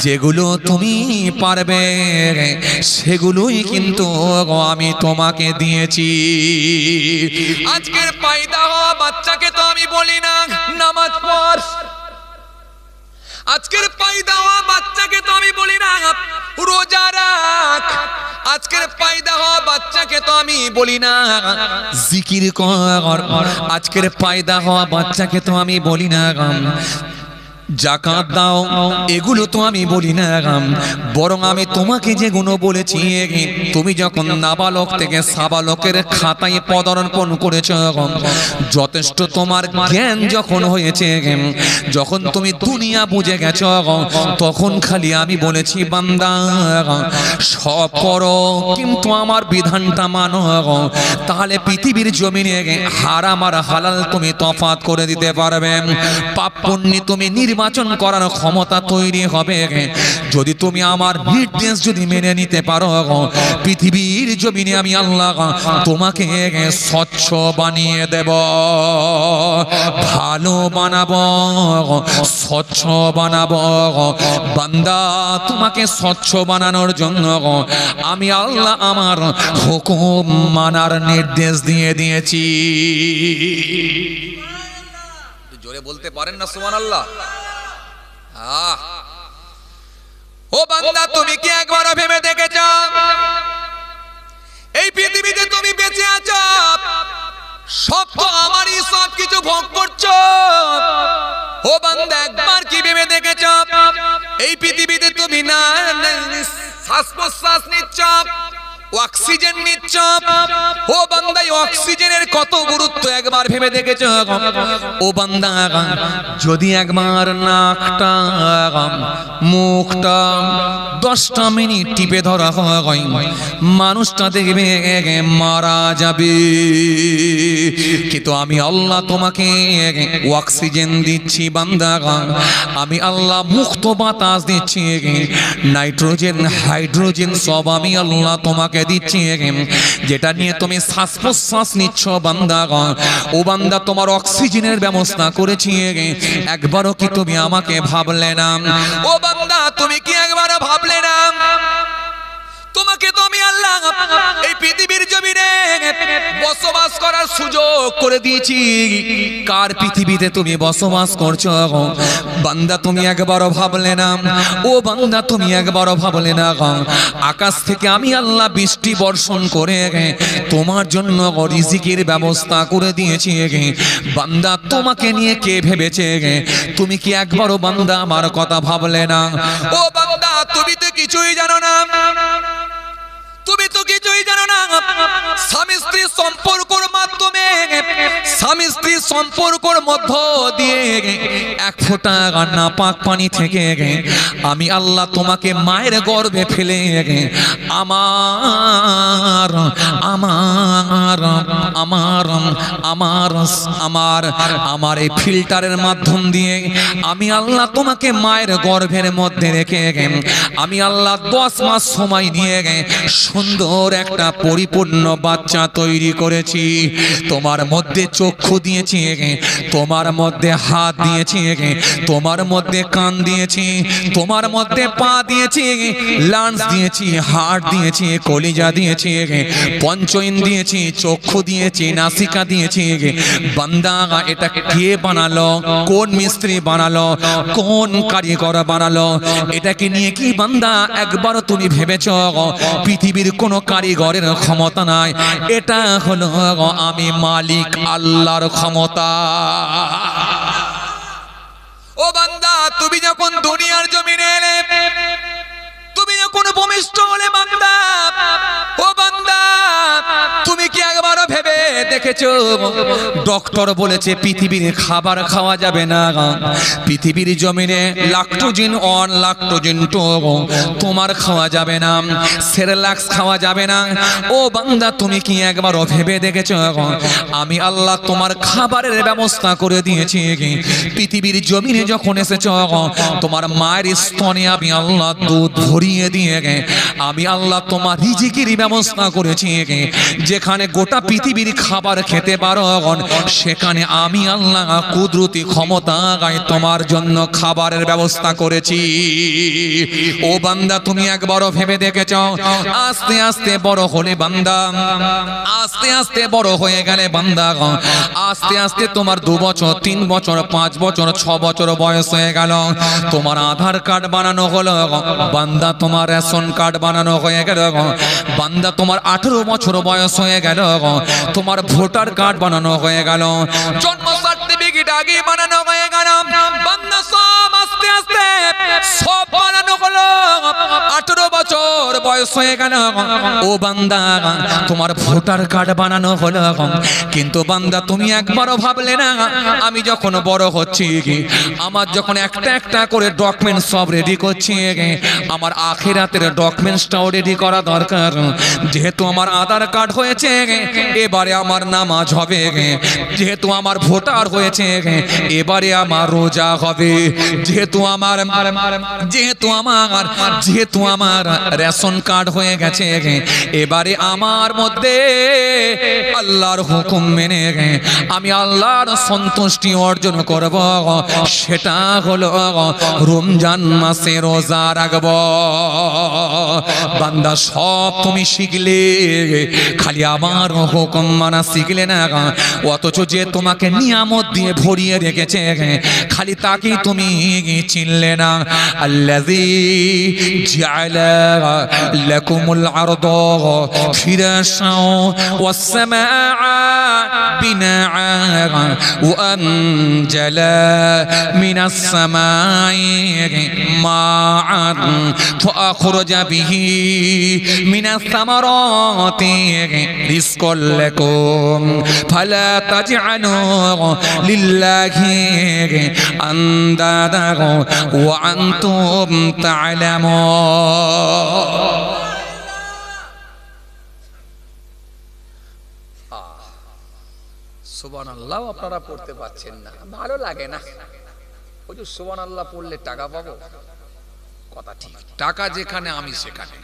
যেগুলো তুমি পারবে সেগুলোই কিন্তু আমি তোমাকে দিয়েছি। আজকের পয়দা হওয়া বাচ্চাকে তো আমি বলি না নামাজ পড়, আজকের পয়দা হওয়া বাচ্চাকে তো আমি বলি না রোজা রাখ, আজকের পয়দা হওয়া বাচ্চাকে তো আমি বলি না জিকির কর, আজকের পয়দা হওয়া বাচ্চাকে তো আমি বলি না জাকাত দাও, এগুলো তো আমি বলি না। বরং আমি তোমাকে যেগুলো বলেছি, তুমি যখন নাবালক থেকে সাবালকের খাতায় পদার্পণ করেছ, যথেষ্ট তোমার জ্ঞান যখন হয়েছে, যখন তুমি দুনিয়া বুঝে গেছ, তখন খালি আমি বলেছি বান্দা সব করো কিন্তু আমার বিধানটা মানো, তাহলে পৃথিবীর জমিনে হারাম আর হালাল তুমি তফাৎ করে দিতে পারবে। পাপ পুণ্য তুমি নির্বাচন করার ক্ষমতা তৈরি হবে যদি তুমি আমার নির্দেশ যদি মেনে নিতে পারো। পৃথিবীর জমিনে আমি আল্লাহ তোমাকে স্বচ্ছ বানিয়ে দেব, ভালো বানাবো, স্বচ্ছ বানাবো। বান্দা তোমাকে স্বচ্ছ বানানোর জন্য আমি আল্লাহ আমার হুকুম মানার নির্দেশ দিয়ে দিয়েছি। জোরে বলতে পারেন না সুবহানাল্লাহ? ও বান্দা, তুমি কি একবার ভেবে দেখেছ এই পৃথিবীতে তুমি বেঁচে আছো, সব তো আমারই, সব কিছু ভোগ করছো। ও বান্দা, একবার কি ভেবে দেখেছ এই পৃথিবীতে তুমি না শ্বাস প্রশ্বাস নিচ্ছ, অক্সিজেন নিচ্ছ। ও বান্দা, অক্সিজেনের কত গুরুত্ব একবার ভেবে দেখেছ? ও বান্দা, যদি একবার নাকটা মুখটা 10টা মিনিট টিপে ধরা হয়, মানুষটা দেখবে মারা যাবে। কিন্তু আমি আল্লাহ তোমাকে অক্সিজেন দিচ্ছি বান্দা, আমি আল্লাহ মুক্ত বাতাস দিচ্ছি, নাইট্রোজেন হাইড্রোজেন সব আমি আল্লাহ তোমাকে দিচ্ছি, যেটা নিয়ে তুমি শ্বাস প্রশ্বাস নিচ্ছ বান্দা। ও বান্দা, তোমার অক্সিজেনের ব্যবস্থা করেছি, একবারও কি তুমি আমাকে ভাবলে না? ও বান্দা, তুমি কি একবারও ভাবলে না তোমাকে তো আমি আল্লাহ এই পৃথিবীর জমিনে বসবাস করার সুযোগ করে দিয়েছি? কার পৃথিবীতে তুমি বসবাস করছো বান্দা? তুমি একবারও ভাবলে না? ও বান্দা, তুমি একবারও ভাবলে না আকাশ থেকে আমি আল্লাহ বৃষ্টি বর্ষণ করে তোমার জন্য রিজিকের ব্যবস্থা করে দিয়েছি? বান্দা, তোমাকে নিয়ে কে ভেবেছে? তুমি কি একবারও বান্দা আমার কথা ভাবলে না? ও বান্দা, তুমি তো কিছুই জানো না, তুমি তো কিছুই জানো না। স্বামী স্ত্রী সম্পর্কের মাধ্যমে, স্বামী স্ত্রী সম্পর্কের মধ্য দিয়ে এক ফোঁটা নাপাক পানি থেকে আমি আল্লাহ তোমাকে মায়ের গর্ভে ফেলে আমার আমার আমার আমার আমার আমার এই ফিল্টারের মাধ্যম দিয়ে আমি আল্লাহ তোমাকে মায়ের গর্ভের মধ্যে রেখে আমি আল্লাহ 10 মাস সময় নিয়ে সুন্দর একটা পরিপূর্ণ বাচ্চা তৈরি করেছি। তোমার মধ্যে চক্ষু দিয়েছি, তোমার মধ্যে হাত দিয়েছি, তোমার মধ্যে কান দিয়েছি, তোমার মধ্যে পা দিয়েছি, লাঞ্চ দিয়েছি, হার্ট দিয়েছি, কলিজা দিয়েছি, পঞ্চইন দিয়েছি, চক্ষু দিয়েছি, নাসিকা দিয়েছি। বান্দা, এটা কে বানালো? কোন মিস্ত্রি বানালো? কোন কারিগর বানালো? এটাকে নিয়ে কি বান্দা একবারও তুমি ভেবেছ পৃথিবীর কোন কারিগরের ক্ষমতা নাই? এটা হলো আমি মালিক আল্লাহর ক্ষমতা। ও বান্দা, তুমি যখন দুনিয়ার জমিনে এলে, তুমি যখন ভূমিষ্ঠ হলে বান্দা, ও বান্দা, তুমি কি একবারও ভেবে দেখেছো ডক্টর বলেছে পৃথিবীর খাবার খাওয়া যাবে না, পৃথিবীর জমিনে ল্যাকটোজেন 1 ল্যাকটোজেন 2 তোমার খাওয়া যাবে না, সেরেলাক্স খাওয়া যাবে না। ও বান্দা তুমি কি একবারও ভেবে দেখেছো আমি আল্লাহ তোমার খাবারের ব্যবস্থা করে দিয়েছি। পৃথিবীর জমিনে যখন এসেছো তোমার মায়ের স্তনে আমি আল্লাহ দুধ ভরিয়ে দিয়ে আমি আল্লাহ তোমার রিজিকের ব্যবস্থা করেছি। যেখানে গোটা পৃথিবীর খাবার খেতে পারো সেখানে আমি আল্লাহ কুদরতি ক্ষমতায় তোমার জন্য খাবারের ব্যবস্থা করেছি। ও বান্দা তুমি একবারও ভেবে দেখেছো আস্তে আস্তে বড় হলে বান্দা, আস্তে আস্তে বড় হয়ে গেলে বান্দা, আস্তে আস্তে তোমার 2 বছর 3 বছর 5 বছর 6 বছর বয়স হয়ে গেল, তোমার আধার কার্ড বানানো হলো বান্দা, তোমার রেশন কার্ড বানানো হয়ে গেল বান্দা, তোমার 18 বছর বয়স হয়ে গেল, তোমার ভোটার কার্ড বানানো হয়ে গেল, জন্ম সার্টিফিকেট আগে বানানো হয়ে গেল বান্দা, সব আস্তে আস্তে সব বানানো হলো। 18 বছর বয়স হয়ে গেল ও বান্দা তোমার ভোটার কার্ড বানানো হলো। কিন্তু বান্দা তুমি একবারও ভাবলে না আমি যখন বড় হচ্ছি আমার যখন একটা একটা করে ডকুমেন্ট সব রেডি করছি, আমার আখিরাতের ডকুমেন্টসটাও রেডি করা দরকার। যেহেতু আমার আধার কার্ড হয়েছে এবারে আমার নামাজ হবে, যেহেতু আমার ভোটার হয়েছে এবারে আমার রোজা হবে, যেহেতু আমার রেশন কার্ড হয়ে গেছে এবারে আমার মধ্যে আল্লাহর হুকুম মেনে আমি আল্লাহর সন্তুষ্টি অর্জন করব, সেটা হলো রমজান মাসে রোজা রাখব। বান্দা সব তুমি শিখলে খালি আমার হুকুম মানা শিখলে না, অথচ যে তোমাকে নিয়ামত দিয়ে ভরিয়ে রেখেছে খালি তাকে তুমি চিনলে না। আল্লাযী জাআলা লাকুমুল আরদা ফিরাশাও ওয়াস সামাআ বিনাআ ওয়া আনজালা মিনাস সামাই মাআন ফাখরাজা বিহি মিনাস সামারাতি রিজকাল লাকুম ফালা তাজআলু লিল্লাহি আনদাদা ওয়া আনতুম তা'লামুন। সুবহানাল্লাহ আপনারা পড়তে পাচ্ছেন না, ভালো লাগে না। ওই যে সুবহানাল্লাহ পড়লে টাকা পাবো, কথা ঠিক, টাকা যেখানে আমি সেখানে।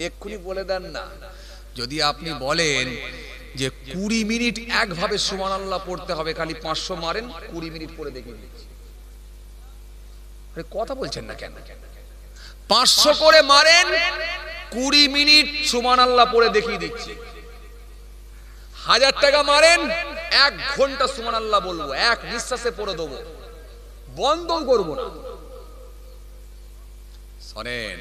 এক্ষুনি বলে দেন না যদি আপনি বলেন যে 20 মিনিট একভাবে সুবহানাল্লাহ পড়তে হবে, খালি 500 মারেন 20 মিনিট পড়ে দেখিয়ে দিচ্ছি। কথা বলছেন না কেন? 500 করে মারেন 20 মিনিট সুবহানাল্লাহ পড়ে দেখিয়ে দিচ্ছি। 1000 টাকা মারেন 1 ঘন্টা সুবহানাল্লাহ বলবো, এক নিঃশ্বাসে পড়ে দেবো, বন্ধ করব না। শোনেন,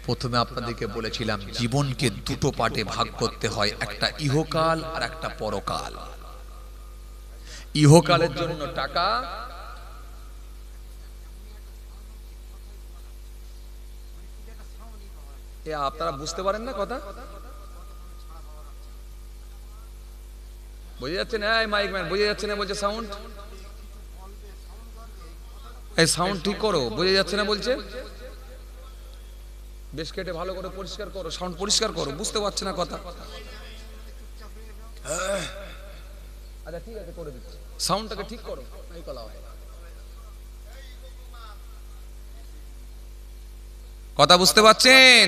প্রথমে আপনাদেরকে বলেছিলাম জীবনকে দুটো পার্টে ভাগ করতে হয়, একটা ইহকাল আর একটা পরকাল। ইহকালের জন্য টাকা, আপনারা বুঝতে পারেন না কথা? বুঝে যাচ্ছে না? মাইক ম্যান বুঝে যাচ্ছে না বলছে, সাউন্ড এই সাউন্ড ঠিক করো, বুঝে যাচ্ছে না বলছে, বেশ কেটে ভালো করে পরিষ্কার করো, সাউন্ড পরিষ্কার করো, বুঝতে পারছে না কথা। আচ্ছা ঠিক আছে করে দিচ্ছি, সাউন্ডটাকে ঠিক করো, এই কলা হয়। কথা বুঝতে পারছেন?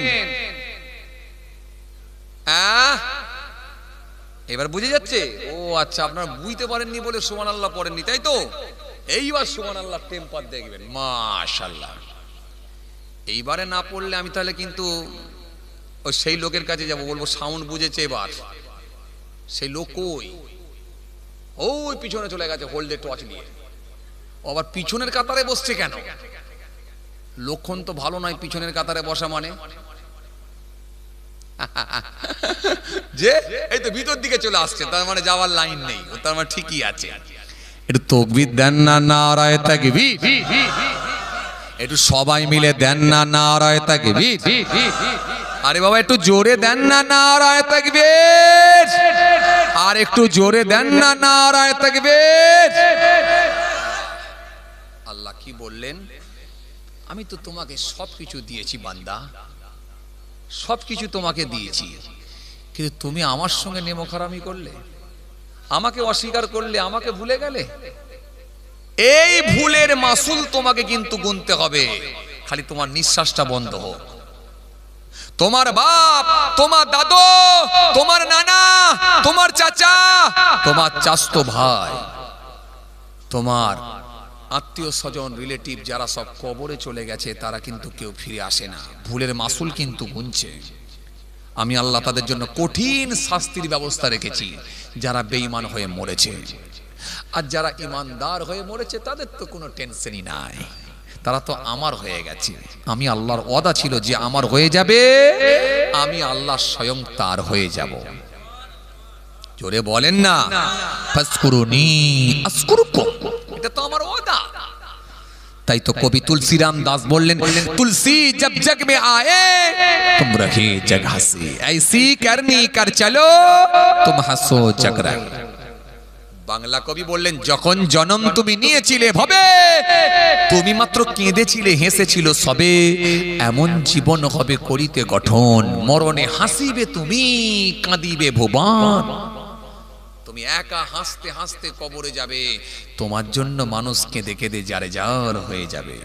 এবার বুঝে যাচ্ছে? ও আচ্ছা, আপনারা বুঝতে পারেননি বলে সুবহানাল্লাহ পড়েননি, তাই তো? এইবার সুবহানাল্লাহ টেম্পার দেখবেন, মাশাআল্লাহ। এইবারে না পড়লে আমি তাহলে কিন্তু ওই সেই লোকের কাছে যাব, বলবো সাউন্ড বুঝেছে এবার। সেই লোক কই? ওই পিছনে চলে গেছে হোল্ডে টর্চ নিয়ে। আবার পিছনের কাতারে বসছে কেন? লক্ষণ তো ভালো নয় পিছনের কাতারে বসা মানে। যে এই তো ভিতর দিকে চলে আসছে, তার মানে যাওয়ার লাইন নেই, তার মানে ঠিকই আছে। একটু তাকবীর দেন না, নারায়ে তাকবীর। একটু সবাই মিলে দেন না নারায়ে তাকবীর। আরে বাবা একটু জোরে দেন না নারায়ে তাকবীর। আর একটু জোরে দেন না নারায়ে তাকবীর। আল্লাহ কি বললেন? আমি তো তোমাকে সবকিছু দিয়েছি বান্দা, সবকিছু তোমাকে দিয়েছি, কিন্তু তুমি আমার সঙ্গে নেমখারামি করলে, আমাকে অস্বীকার করলে, আমাকে ভুলে গেলে। এই ভুলের মাসুল তোমাকে কিন্তু গুনতে হবে। খালি তোমার নিঃশ্বাসটা বন্ধ হোক। তোমার বাপ, তোমার দাদু, তোমার নানা, তোমার চাচা, তোমার চাচতো ভাই, তোমার আত্মীয় স্বজন রিলেটিভ যারা সব কবরে চলে গেছে, তারা কিন্তু কেউ ফিরে আসে না। ভুলের মাসুল কিন্তু গুনছে। আমি আল্লাহ তাদের জন্য কঠিন শাস্তির ব্যবস্থা রেখেছি যারা বেঈমান হয়ে মরেছে। আর যারা ইমানদার হয়ে মরেছে তাদের তো কোনো টেনশনই নাই, তারা তো আমার হয়ে গেছে। আমি আল্লাহর ওয়াদা ছিল যে আমার হয়ে যাবে, আমি আল্লাহ স্বয়ং তার হয়ে যাব। জোরে বলেন না, ফাসকুরুনি আসকুরুকুম, এটা তো আমার ওয়াদা। তাই তো কবি তুলসীরাম দাস বললেন, তুলসী জব জগ মে আয়ে তুম রহে জগ হাসি, ऐसी करनी कर चलो तुम हंसो जग रहे। বাংলা কবি বললেন, যখন জন্ম তুমি নিয়েছিলে ভবে, তুমি মাত্র কেঁদেছিলে হেসেছিল সবে, এমন জীবন হবে করিতে গঠন, মরণে হাসিবে তুমি কাঁদিবে ভুবন। তুমি একা হাসতে হাসতে কবরে যাবে, তোমার জন্য মানুষ কেঁদে কেঁদে যারে যার হয়ে যাবে।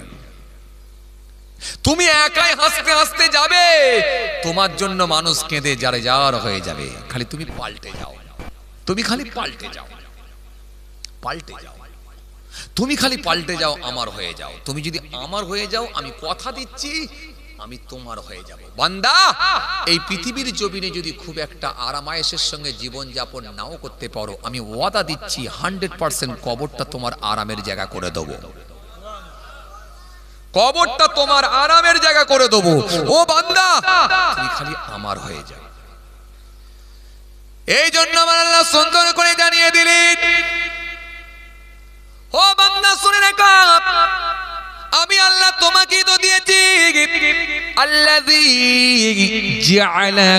তুমি একাই হাসতে হাসতে যাবে, তোমার জন্য মানুষ কেঁদে যারে যার হয়ে যাবে। খালি তুমি পাল্টে যাও, তুমি খালি পাল্টে যাও, পাল্টে যাও, তুমি খালি পাল্টে যাও, আমার হয়ে যাও। তুমি যদি আমার হয়ে যাও, আমি কথা দিচ্ছি আমি তোমার হয়ে যাব। বান্দা, এই পৃথিবীর জমিনে যদি খুব একটা আরামায়েশের সঙ্গে জীবন যাপন নাও করতে পারো, আমি ওয়াদা দিচ্ছি 100% কবরটা তোমার আরামের জায়গা করে দেবো। কবরটা তোমার আরামের জায়গা করে দেবো। ও বান্দা, তুমি খালি আমার হয়ে যাও। এই জন্য আমার আল্লাহ সুন্দর করে জানিয়ে দিলেন, ও বান্দা শুনে রাখো, আমি আল্লাহ তোমাকে তো দিয়েছি, আল্লাযী জাআলা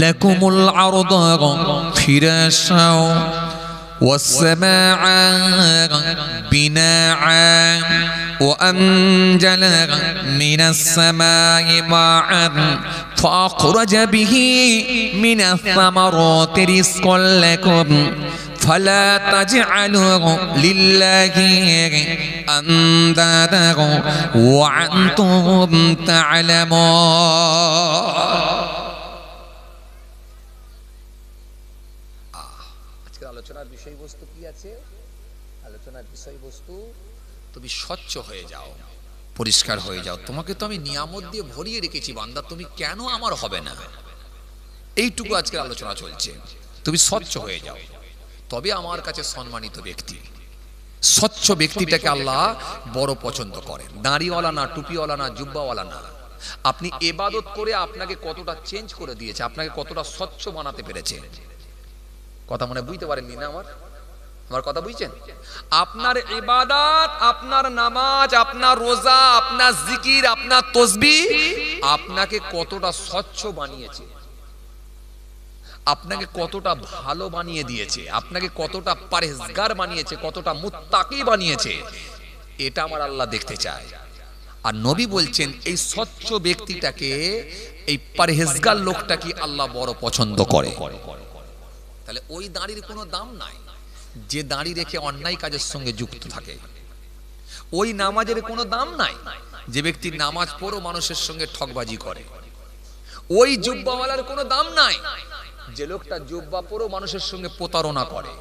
লাকুমুল আরদা ফিরাশা ওয়াস সামাআ বিনাআ ওয়া আনজালা মিনাস সামাই মাআন ফাখরাজা বিহি মিনাস সামারাতি রিজকাল লাকুম فلا تجعلوا لله أندادا وأنتم تعلمون। আজকের আলোচনার বিষয়বস্তু কি আছে? আলোচনার বিষয়বস্তু, তুমি স্বচ্ছ হয়ে যাও, পরিষ্কার হয়ে যাও। তোমাকে তো আমি নিয়ামত দিয়ে ভরিয়ে রেখেছি বান্দা, তুমি কেন আমার হবে না? এইটুকু আজকের আলোচনা চলছে। তুমি স্বচ্ছ হয়ে যাও, তবে আমার কাছে সম্মানিত ব্যক্তি। স্বচ্ছ ব্যক্তিটাকে আল্লাহ বড় পছন্দ করেন। দাড়িওয়ালা না, টুপিওয়ালা না, জুব্বাওয়ালা না। আপনি ইবাদত করে আপনাকে কতটা চেঞ্জ করে দিয়েছে, আপনাকে কতটা স্বচ্ছ বানাতে পেরেছে। কথা মনে বুঝতে পারেননি না? আমার কথা বুঝছেন? আপনার ইবাদত, আপনার নামাজ, আপনার রোজা, আপনার জিকির, আপনার তাসবিহ আপনাকে কতটা স্বচ্ছ বানিয়েছে, আপনাকে কতটা ভালো বানিয়ে দিয়েছে, আপনাকে কতটা পরহেজগার বানিয়েছে, কতটা মুত্তাকি বানিয়েছে, এটা আমার আল্লাহ দেখতে চায়। আর নবী বলছেন, এই স্বচ্ছ ব্যক্তিটাকে, এই পরহেজগার লোকটাকে আল্লাহ বড় পছন্দ করে। তাহলে ওই দাড়ির কোনো দাম নাই যে দাড়ি রেখে অন্যায় কাজের সঙ্গে যুক্ত থাকে। ওই নামাজের কোনো দাম নাই যে ব্যক্তি নামাজ পড়ো মানুষের সঙ্গে ঠকবাজি করে। ওই জুব্বাওয়ালার কোনো দাম নাই যে লোকটা জুব্বা পরো মানুষের সঙ্গে প্রতারণা করে।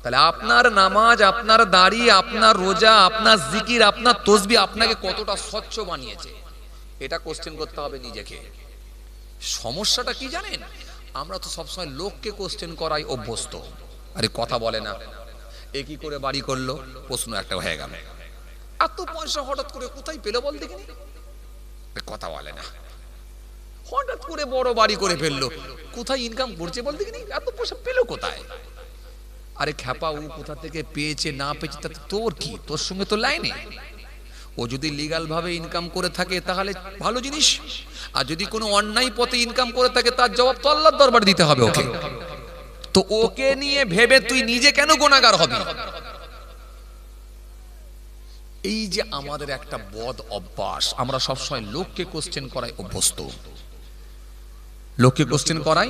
তাহলে আপনার নামাজ, আপনার দাড়ি, আপনার রোজা, আপনার জিকির, আপনার তাসবিহ আপনাকে কতটা স্বচ্ছ বানিয়েছে, এটা কোশ্চেন করতে হবে নিজেকে। সমস্যাটা কি জানেন? আমরা তো সবসময় লোককে কোশ্চেন করাই অভ্যস্ত। আরে কথা বলে না, এ কি করে বাড়ি করলো, প্রশ্ন একটা হয়ে গেল। এত পয়সা হঠাৎ করে কোথায় পেলো বল দেখিনি? কথা বলে না। হঠাৎ করে বড় বাড়ি করে ফেললো, কোথায় ইনকাম করছে বল দেখিনি? এত পয়সা পেলো কোথায়? আরে খ্যাপা, ও কোথা থেকে পেয়েছে না পেয়েছে তাতে তোর কি? তোর সঙ্গে তো লাইনে। ও যদি লিগ্যাল ভাবে ইনকাম করে থাকে তাহলে ভালো জিনিস, আর যদি কোনো অন্যায় পথে ইনকাম করে থাকে তার জবাব তো আল্লাহর দরবারে দিতে হবে ওকে। তো ওকে নিয়ে ভেবে তুই নিজে কেন গুনাহগার হবি? এই যে আমাদের একটা বদ অভ্যাস, আমরা সবসময় লোককে কোশ্চেন করাই অভ্যস্ত, লোককে কোশ্চেন করাই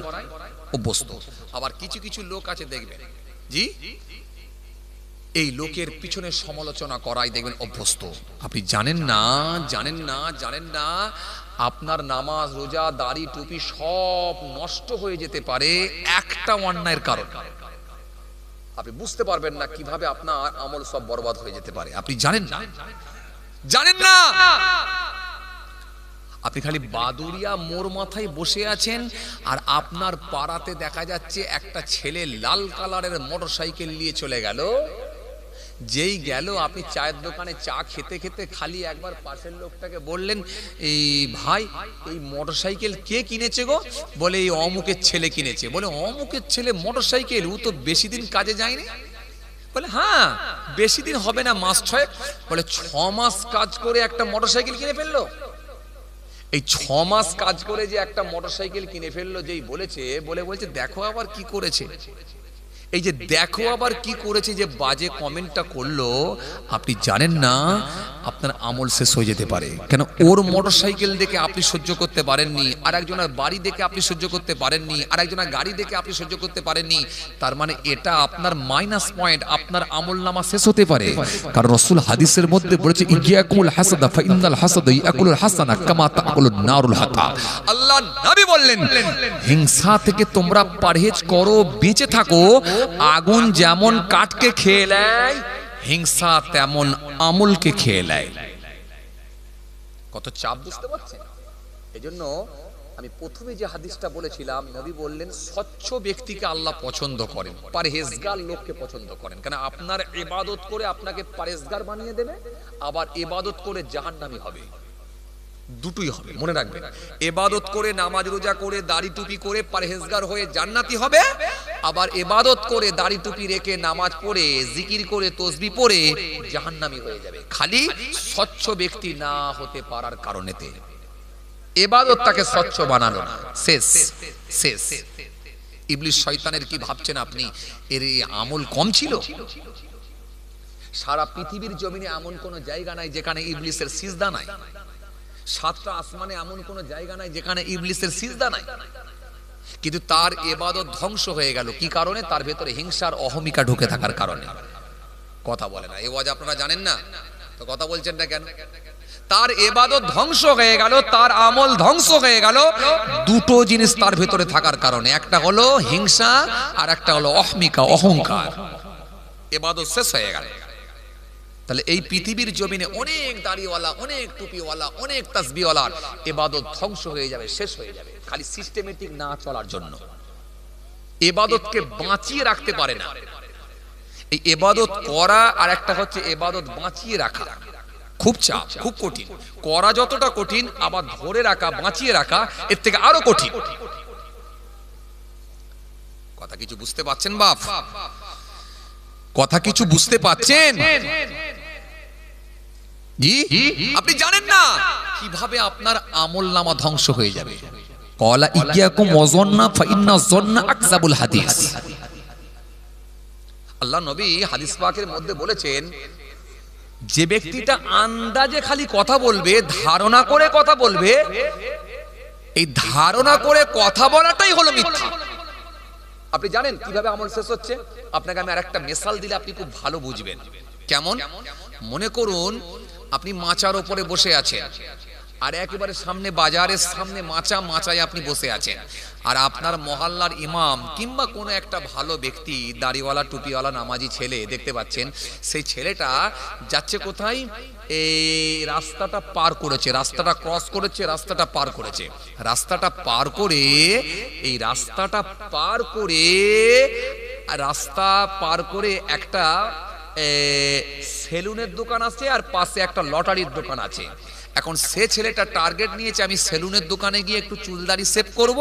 অভ্যস্ত। আবার কিছু কিছু লোক আছে দেখবেন, জি, এই লোকের পিছনে সমালোচনা করাই দেখবেন অভ্যস্ত। আপনি জানেন না, জানেন না, জানেন না, আপনার নামাজ রোজা দাড়ি টুপি সব নষ্ট হয়ে যেতে পারে একটা অন্যায়ের কারণ। আপনি বুঝতে পারবেন না কিভাবে আপনার আমল সব বরবাদ হয়ে যেতে পারে। আপনি জানেন না, জানেন না। আপনি খালি বাদুরিয়া মোড় মাথায় বসে আছেন, আর আপনার পাড়াতে দেখা যাচ্ছে একটা ছেলে লাল কালারের মোটরসাইকেল নিয়ে চলে গেল। যেই গেল, আপনি চায়ের দোকানে চা খেতে খেতে খালি একবার পাশের লোকটাকে বললেন, এই ভাই এই মোটরসাইকেল কে কিনেছে গো? বলে এই অমুকের ছেলে কিনেছে। বলে অমুকের ছেলে মোটরসাইকেল, ও তো বেশি দিন কাজে যায়নি। বলে হ্যাঁ বেশি দিন হবে না, মাস 6। বলে 6 মাস কাজ করে একটা মোটরসাইকেল কিনে ফেললো। এই 6 মাস কাজ করে যে একটা মোটরসাইকেল কিনে ফেললো, যেই বলেছে, বলছে দেখো আবার কি করেছে। এই যে দেখো আবার কি করেছে যে বাজে কমেন্টটা করলো, আপনি জানেন না আপনার আমল শেষ হয়ে যেতে পারে। কেন? ওর মোটরসাইকেল দেখে আপনি সহ্য করতে পারেননি, আর একজনের বাড়ি দেখে আপনি সহ্য করতে পারেননি, আর একজনের গাড়ি দেখে আপনি সহ্য করতে পারেননি। তার মানে এটা আপনার মাইনাস পয়েন্ট, আপনার আমল নামা শেষ হতে পারে। কারণ রাসূল হাদিসের মধ্যে বলেছে, ইয়াকুমুল হাসাদা ফাইনাল হাসাদা ইয়াকুলুল হাসানা কামা তাকুলুন নারুল হাতা। আল্লাহ নবী বললেন, হিংসা থেকে তোমরা পরহেজ করো, বেঁচে থাকো। আগুন যেমন কাঠকে খেয়ে নেয়, হিংসা তেমন আমলকে খেয়ে নেয়। কত চাপ বুঝতে পারছেন? এজন্য আমি প্রথমে যে হাদিসটা বলেছিলাম, নবী বললেন স্বচ্ছ ব্যক্তিকে আল্লাহ পছন্দ করেন, পরহেজগার লোককে পছন্দ করেন। কেন? আপনার ইবাদত করে আপনাকে পরহেজগার বানিয়ে দেবে, আবার ইবাদত করে জাহান্নামী হবে। দুটোই হবে, মনে রাখবেন। ইবাদত করে, নামাজ রোজা করে, দাড়ি টুপি করে পরহেজগার হয়ে জান্নাতি হবে, আবার ইবাদত করে দাড়ি টুপি রেখে নামাজ পড়ে জিকির করে তসবিহ পড়ে জাহান্নামী হয়ে যাবে, খালি স্বচ্ছ ব্যক্তি না হতে পারার কারণেতে। ইবাদতটাকে স্বচ্ছ বানালো না, শেষ শেষ। ইবলিস শয়তানের কি ভাবছেন আপনি এর আমল কম ছিল? সারা পৃথিবীর জমিনে এমন কোন জায়গা নাই যেখানে ইবলিসের সিজদা নাই। 7টা আসমানে এমন কোন জায়গা নাই যেখানে ইবলিসের সিজদা নাই। কিন্তু তার ইবাদত ধ্বংস হয়ে গেল কি কারণে? তার ভেতরে হিংসার অহমিকা ঢুকে থাকার কারণে। কথা বলে না, এই ওয়াজ আপনারা জানেন না তো কথা বলছেন না কেন? তার ইবাদত ধ্বংস হয়ে গেল, তার আমল ধ্বংস হয়ে গেল দুটো জিনিস তার ভেতরে থাকার কারণে। একটা হলো হিংসা, আর একটা হলো অহমিকা, অহংকার। ইবাদত শেষ হয়ে গেল। তাহলে এই পৃথিবীর জমিনে অনেক দাড়িওয়ালা, অনেক টুপিওয়ালা, অনেক তাসবিহওয়ালার ইবাদত ধ্বংস হয়ে যাবে, শেষ হয়ে যাবে, খালি সিস্টেমেটিক না চলার জন্য। ইবাদতকে বাঁচিয়ে রাখতে পারে না। এই ইবাদত করা আর একটা হচ্ছে ইবাদত বাঁচিয়ে রাখা, খুব চাপ, খুব কঠিন। করা যতটা কঠিন, আবার ধরে রাখা, বাঁচিয়ে রাখা এর থেকে আরো কঠিন। কথা কিছু বুঝতে পারছেন বাপ? কথা কিছু বুঝতে পারছেন? জি, আপনি জানেন না কিভাবে আপনার আমল নামা ধ্বংস হয়ে যাবে। ক্বালা ইয়্যাকুম ওয়াযন্না ফাইন্না যন্না আকযাবুল হাদিস। আল্লাহ নবী হাদিস পাকের মধ্যে বলেছেন, যে ব্যক্তিটা আন্দাজে খালি কথা বলবে, ধারণা করে কথা বলবে, এই ধারণা করে কথা বলাটাই হলো মিথ্যা। আপনি জানেন কিভাবে আমল শেষ হচ্ছে? আপনাকে আমি আরেকটা মিসাল দিলে আপনি খুব ভালো বুঝবেন। কেমন? মনে করুন আপনি মাচার উপরে বসে আছেন, আর একেবারে সামনে বাজারের সামনে মাচায় আপনি বসে আছেন, আর আপনার মহল্লার ইমাম কিংবা কোনো একটা ভালো ব্যক্তি, দাড়িওয়ালা টুপিওয়ালা নামাজি ছেলে দেখতে পাচ্ছেন, সেই ছেলেটা যাচ্ছে কোথায়? এই রাস্তাটা পার করেছে, রাস্তাটা ক্রস করেছে, রাস্তাটা পার করেছে। রাস্তাটা পার করে, এই রাস্তাটা পার করে, রাস্তা পার করে একটা সেলুনের দোকান আছে, আর পাশে একটা লটারির দোকান আছে। এখন সে ছেলেটা টার্গেট নিয়েছে, আমি সেলুনের দোকানে গিয়ে একটু চুলদাড়ি সেভ করব।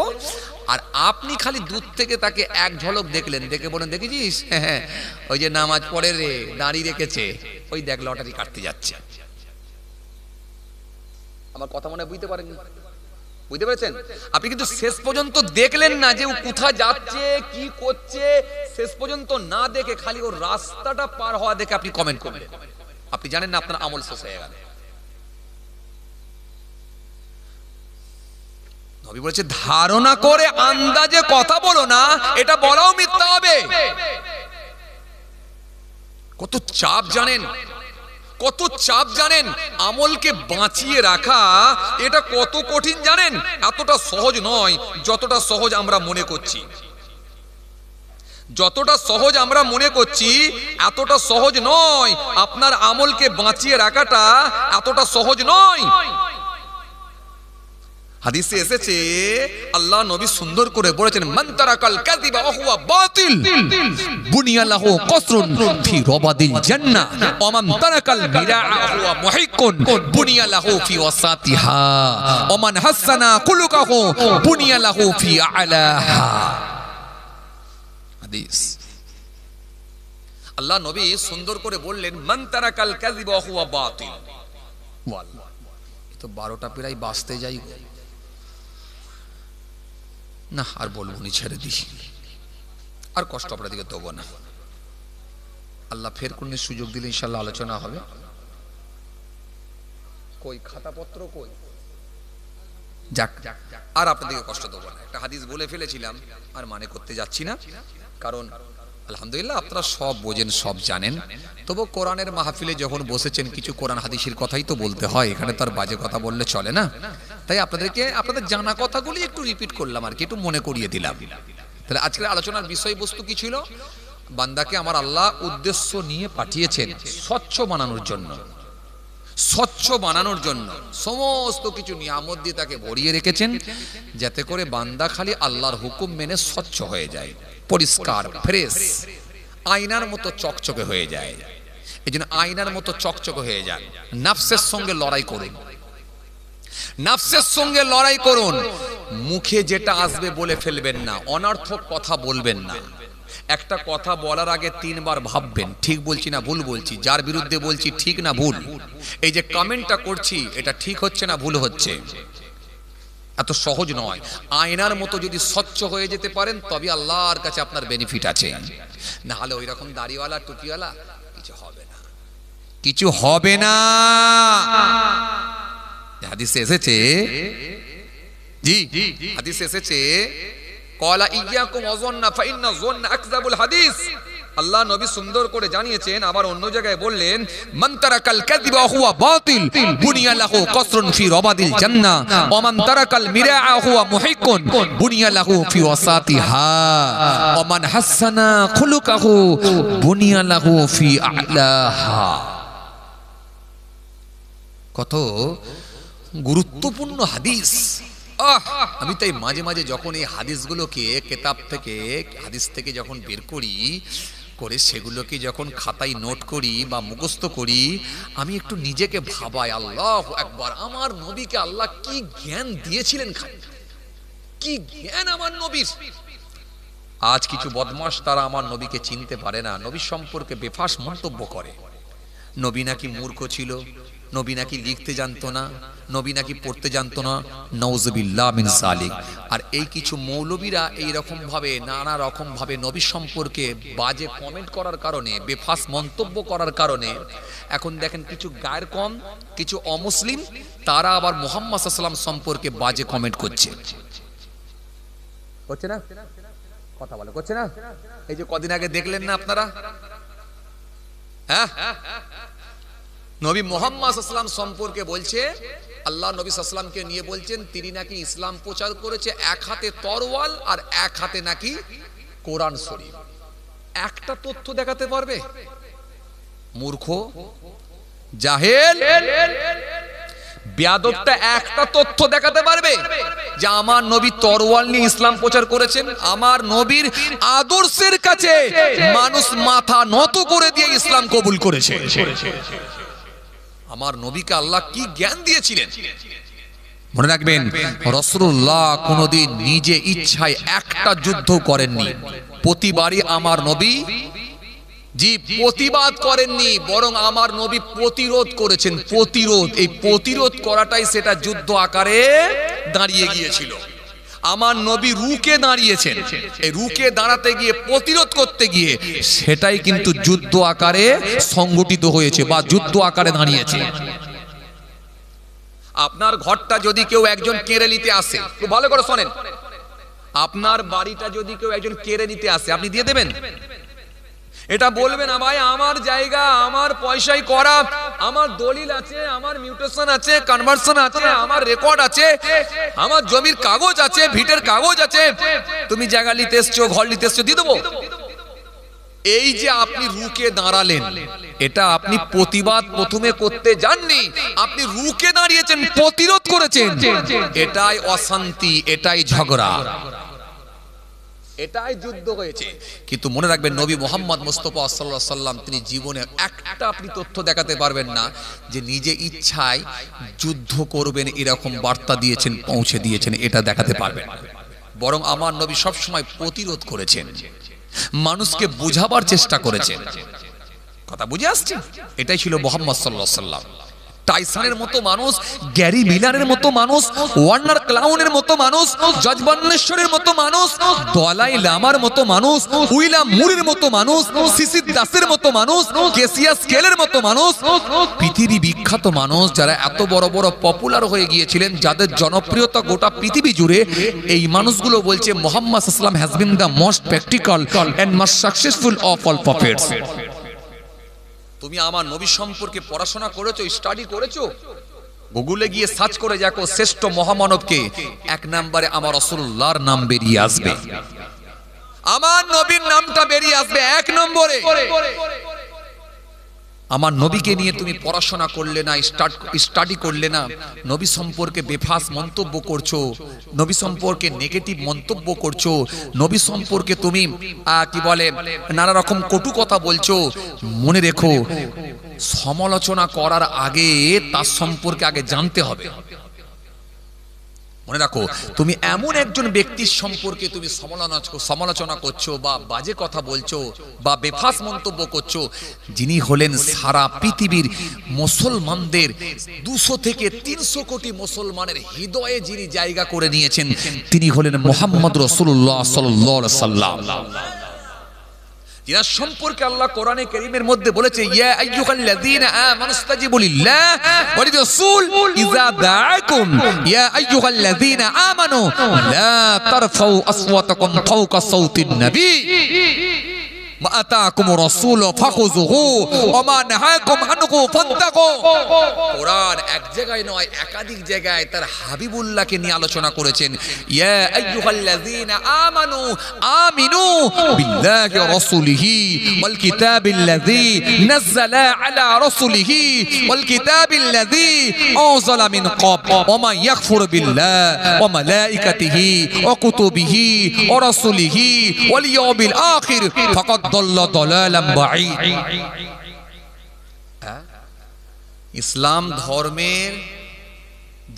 আর আপনি খালি দূর থেকে তাকে এক ঝলক দেখলেন, দেখে বলেন, দেখেছিস ওই যে নামাজ পড়ে রে, দাঁড়িয়ে রেখেছে, ওই দেখ লটারি কাটতে যাচ্ছে। আমার কথা মনে বুঝতে পারেন, বুঝতে পেরেছেন? আপনি কিন্তু শেষ পর্যন্ত দেখলেন না যে ও কোথায় যাচ্ছে, কি করছে। শেষ পর্যন্ত না দেখে খালি ওর রাস্তাটা পার হওয়া দেখে আপনি কমেন্ট করবেন, আপনি জানেন না আপনার আমল শেষ হয়ে গেল। নবী বলেছে ধারণা করে আন্দাজে কথা বলো না, এটা বলাও মিথ্যা হবে। কত চাপ জানেন, কত চাপ জানেন। আমলকে বাঁচিয়ে রাখা এটা কত কঠিন জানেন? এতটা সহজ নয় যতটা সহজ আমরা মনে করছি। যতটা সহজ আমরা মনে করছি এতটা সহজ নয়। আপনার আমলকে বাঁচিয়ে রাখাটা এতটা সহজ নয়। হাদিসে এসেছে আল্লাহ নবী সুন্দর করে বলেছেন, মান তারাকাল কাযিবা ওয়া হুয়া বাতিল বুনিয়া লাহু কসরুন ফি রাবাদিল জান্নাহ ওয়া মান তারাকাল মিরাআ ওয়া হুয়া মুহিক্কুন বুনিয়া লাহু ফি ওয়াসাতিহা ওয়া মান হাসানা কুলুকাহু বুনিয়া লাহু ফি আলাহা। হাদিস আল্লাহ নবী সুন্দর করে বললেন, মান তারাকাল কাযিবা ওয়া হুয়া বাতিল। ওয়াল্লাহ তো 12টা প্রায় বাজতে যাই না, আর বলবো নি, ছেড়ে দিই, আর কষ্ট আপনাদেরকে দেবো না। আল্লাহ ফের কোন সুযোগ দিলে ইনশাল্লাহ আলোচনা হবে। কই খাতাপত্র কই, যাক আর আপনাদেরকে কষ্ট দেবো না। একটা হাদিস বলে ফেলেছিলাম, আর মানে করতে যাচ্ছি না, কারণ আলহামদুলিল্লাহ আপনারা সব বোঝেন, সব জানেন। তবু কোরআনের মাহফিলে যখন বসেছেন কিছু কোরআন হাদিসের কথাই তো বলতে হয়, এখানে তো আর বাজে কথা বললে চলে না। তাই আপনাদেরকে আপনাদের জানা কথাগুলি একটু রিপিট করলাম আর কি, একটু মনে করিয়ে দিলাম। তাহলে আজকের আলোচনার বিষয়বস্তু কি ছিল? বান্দাকে আমার আল্লাহ উদ্দেশ্য নিয়ে পাঠিয়েছেন স্বচ্ছ বানানোর জন্য। স্বচ্ছ বানানোর জন্য সমস্ত কিছু নিয়ামত দিয়ে তাকে ভরিয়ে রেখেছেন, যাতে করে বান্দা খালি আল্লাহর হুকুম মেনে স্বচ্ছ হয়ে যায়, পরিষ্কার ফ্রেশ, আয়নার মতো চকচকে হয়ে যায়। এই জন্য আয়নার মতো চকচকে হয়ে যান। নাফসের সঙ্গে লড়াই করুন, নাফসের সঙ্গে লড়াই করুন। মুখে যেটা আসবে বলে ফেলবেন না, অনর্থক কথা বলবেন না। একটা কথা বলার আগে 3 বার ভাববেন, ঠিক বলছি না ভুল বলছি, যার বিরুদ্ধে বলছি ঠিক না ভুল, এই যে কমেন্টটা করছি এটা ঠিক হচ্ছে না ভুল হচ্ছে। এত সহজ নয়। আয়নার মতো যদি স্বচ্ছ হয়ে যেতে পারেন তবে আল্লাহর কাছে আপনার বেনিফিট আছে, না হলে ওই রকম দাড়িওয়ালা টুপিওয়ালা কিছু হবে না, কিছু হবে না। হাদিসে এসেছে, জি হাদিসে এসেছে, ক্বালা ইয়্যাকুম ওয়াযন্না ফাইন্না যন্না আকযাবুল হাদিস। আল্লাহ নবী সুন্দর করে জানিয়েছেন, আবার অন্য জায়গায় বললেন, মান তারাকাল কাযিবা ওয়া হুয়া বাতিল বুনিয়া লাহু কসরুন ফি রাবাদিল জান্নাহ ওয়া মান তারাকাল মিরাআ হুয়া মুহিক্কুন বুনিয়া লাহু ফি ওয়াসাতিহা ওয়া মান হাসানা খুলুকাহু বুনিয়া লাহু ফি আ'লাহা। কত গুরুত্বপূর্ণ হাদিস। আমি তাই মাঝে মাঝে যখন এই হাদিসগুলোকে কেতাব থেকে, হাদিস থেকে যখন বের করি করে সেগুলোকে যখন খাতায় নোট করি বা মুখস্থ করি, আমি একটু নিজেকে ভাবাই, আল্লাহু আকবার, আমার নবীকে আল্লাহ কি জ্ঞান দিয়েছিলেন, কি জ্ঞান আমার নবীর। আজ কিছু বদমাশ তারা আমার নবীকে চিনতে পারে না, নবী সম্পর্কে বেফাস মন্তব্য করে। নবী নাকি মূর্খ ছিল, নবী নাকি লিখতে জানতো না, নবী নাকি পড়তে জানতো না, নাউযুবিল্লাহ মিন যালিক। আর এই কিছু মৌলবীরা এই রকম ভাবে নানা রকম ভাবে নবী সম্পর্কে বাজে কমেন্ট করার কারণে, বেফাস মন্তব্য করার কারণে এখন দেখেন কিছু গায়ের কম, কিছু অমুসলিম, তারা আবার মুহাম্মদ সাল্লাল্লাহু আলাইহি ওয়াসাল্লাম সম্পর্কে বাজে কমেন্ট করছে। করছে না? কথা বলে করছে না? এই যে কদিন আগে দেখলেন না আপনারা, হ্যাঁ, নবী মুহাম্মদ সাল্লাল্লাহু আলাইহি ওয়াসাল্লাম সম্পর্কে বলছে, আল্লাহ নবী সাল্লাল্লাহু আলাইহি ওয়াসাল্লামকে নিয়ে বলছেন তিনি নাকি ইসলাম প্রচার করেছে এক হাতে তরোয়াল আর এক হাতে নাকি কোরআন শরীফ। একটা তথ্য দেখাতে পারবে? মূর্খ, জাহেল, বেয়াদবটা একটা তথ্য দেখাতে পারবে যে আমার নবী তরোয়াল নিয়ে ইসলাম প্রচার করেছেন? আমার নবীর আদর্শের কাছে মানুষ মাথা নত করে দিয়ে ইসলাম কবুল করেছে। আমার নবীকে আল্লাহ কি জ্ঞান দিয়েছিলেন মনে রাখবেন। রাসূলুল্লাহ কোনদিন নিজে ইচ্ছায় একটা যুদ্ধ করেননি, প্রতিবারই আমার নবী জি, প্রতিবাদ করেননি, বরং আমার নবী প্রতিরোধ করেছেন। প্রতিরোধ, এই প্রতিরোধ করাটাই সেটা যুদ্ধ আকারে দাঁড়িয়ে গিয়েছিল। আমার নবী রুকে দাঁড়িয়েছেন, এই রুকে দাঁড়াতে গিয়ে প্রতিরোধ করতে গিয়ে সেটাই কিন্তু যুদ্ধ আকারে সংগঠিত হয়েছে বা যুদ্ধ আকারে দাঁড়িয়েছে। আপনার ঘরটা যদি কেউ একজন কেড়ে নিতে আসে, খুব ভালো করে শোনেন, আপনার বাড়িটা যদি কেউ একজন কেড়ে নিতে আসে, আপনি দিয়ে দেবেন? এটা বলবেন না ভাই আমার জায়গা, আমার পয়সায় করা, আমার দলিল আছে, আমার মিউটেশন আছে, কনভার্সন আছে, আমার রেকর্ড আছে, আমার জমির কাগজ আছে, ভিটের কাগজ আছে, তুমি জায়গা নিতে এসছো, ঘর নিতে এসছো, দিয়ে দেবো? এই যে আপনি রুকে দাঁড়ালেন, এটা আপনি প্রতিবাদ প্রথমে করতে যাননি, আপনি রুকে দাঁড়িয়েছেন, প্রতিরোধ করেছেন। এটাই অশান্তি, এটাই ঝগড়া, এটাই যুদ্ধ হয়েছে। কিন্তু মনে রাখবেন, নবী মুহাম্মদ মুস্তাফা সাল্লাল্লাহু আলাইহি সাল্লাম তিনি জীবনে একটা আপনি তথ্য দেখাতে পারবেন না যে নিজে ইচ্ছায় যুদ্ধ করবেন এরকম বার্তা দিয়েছেন, পৌঁছে দিয়েছেন, এটা দেখাতে পারবেন। বরং আমার নবী সব সময় প্রতিরোধ করেছেন, মানুষকে বোঝাবার চেষ্টা করেছেন। কথা বুঝে আসছে? এটাই ছিল মুহাম্মদ সাল্লাল্লাহু আলাইহি সাল্লাম। টাইসনের মতো মানুষ, গ্যারি মিলারের মতো মানুষ, ওয়ার্নার ক্লাউনের মতো মানুষ, জজ বন্নেশ্বরের মতো মানুষ, দলাই লামার মতো মানুষ, উইলাম মুরের মতো মানুষ, সিসির দাসের মতো মানুষ, কেসিয়া স্কেলের মতো মানুষ, পৃথিবী বিখ্যাত মানুষ যারা এত বড় বড় পপুলার হয়ে গিয়েছিলেন, যাদের জনপ্রিয়তা গোটা পৃথিবী জুড়ে, এই মানুষগুলো বলছে মুহাম্মদ সাল্লাল্লাহু আলাইহি ওয়াসাল্লাম has been the most practical and most successful of all prophets. তুমি আমার নবী সম্পর্কে পড়াশোনা করেছো, স্টাডি করেছো? গুগলে গিয়ে সার্চ করে দেখো শ্রেষ্ঠ মহামানবকে, এক নম্বরে আমার রাসূলুল্লাহর নাম বেরিয়ে আসবে, আমার নবীর নামটা বেরিয়ে আসবে এক নম্বরে। আমার নবীকে নিয়ে তুমি পড়াশোনা করলে না, স্টাডি করলে না, নবী সম্পর্কে বেফাস মন্তব্য করছো, নবী সম্পর্কে নেগেটিভ মন্তব্য করছো, নবী সম্পর্কে তুমি কি বলে নানা রকম কটু কথা বলছো, মনে রেখো সমালোচনা করার আগে তার সম্পর্কে আগে জানতে হবে। মনে রাখো, তুমি এমন একজন ব্যক্তির সম্পর্কে তুমি সমালোচনা করছো বা বাজে কথা বলছো বা বেফাস মন্তব্য করছো, যিনি হলেন সারা পৃথিবীর মুসলমানদের 200 থেকে 300 কোটি মুসলমানের হৃদয়ে যিনি জায়গা করে নিয়েছেন, তিনি হলেন মুহাম্মদ রাসূলুল্লাহ সাল্লাল্লাহু আলাইহি ওয়াসাল্লাম। যার সম্পর্কে আল্লাহ কোরআনে কারীমের মধ্যে বলেছে, ইয়া আইয়ুহাল্লাযীনা আমানু ইসতাজিবু লিল্লাহ ওয়া লিরাসূল ইযা দাআকুম ইয়া আইয়ুহাল্লাযীনা আমানু লা তারফাউ আসওয়াতাকুম ফাওকা সাওতিন নবী মা আতাকুম রাসূলু ফাখুযুহু ওয়া মা নাহাকুম আনহু ফান্তাকু। কোরআন এক জায়গায় নয়, একাধিক জায়গায় তার হাবিবুল্লাহকে নিয়ে আলোচনা করেছেন। ইয়া আইয়ুহাল্লাযীনা আমানু আমিনু বিল্লাহি ওয়া রাসূলিহি ওয়াল কিতাবিল্লাযী নাযালা আলা রাসূলিহি ওয়াল কিতাবিল্লাযী আনজালা মিন ক্বাব ওয়া মা ইয়াকফুর বিল্লাহি ওয়া মালাইকাতিহি ওয়া কুতুবিহি ওয়া রাসূলিহি ওয়াল ইয়াউমিল আখির ফাকাদ দাল্লা দালালাম বাঈদ। ইসলাম ধর্মের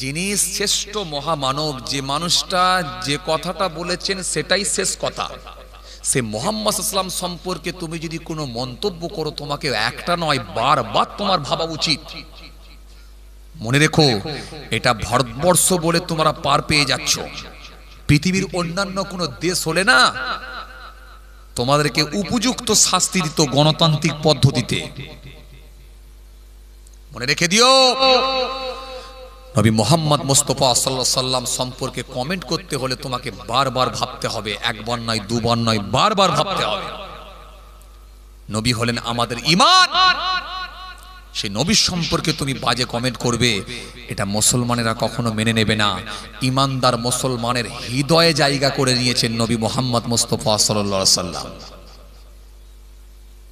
যিনি শ্রেষ্ঠ মহামানব, যে মানুষটা যে কথাটা বলেছেন সেটাই শেষ কথা, সে মুহাম্মদ সাল্লাল্লাহু আলাইহি ওয়াসাল্লাম সম্পর্কে তুমি যদি কোনো মন্তব্য করো, তোমাকে একটা নয় বারবার তোমার ভাবা উচিত। মনে রেখো, এটা ভারতবর্ষ বলে তোমরা পার পেয়ে যাচ্ছ, পৃথিবীর অন্যান্য কোনো দেশ হলে না তোমাদেরকে উপযুক্ত শাস্তি দিত গণতান্ত্রিক পদ্ধতিতে। মনে রেখে দিও, নবী মুহাম্মদ মুস্তাফা সাল্লাল্লাহু আলাইহি ওয়াসাল্লাম সম্পর্কে কমেন্ট করতে হলে তোমাকে বারবার ভাবতে হবে, একবার নয়, দুবার নয়, বারবার ভাবতে হবে। নবী হলেন আমাদের ঈমান, সেই নবীর সম্পর্কে তুমি বাজে কমেন্ট করবে, এটা মুসলমানেরা কখনো মেনে নেবে না। ঈমানদার মুসলমানের হৃদয়ে জায়গা করে নিয়েছেন নবী মুহাম্মদ মুস্তাফা সাল্লাল্লাহু আলাইহি ওয়াসাল্লাম।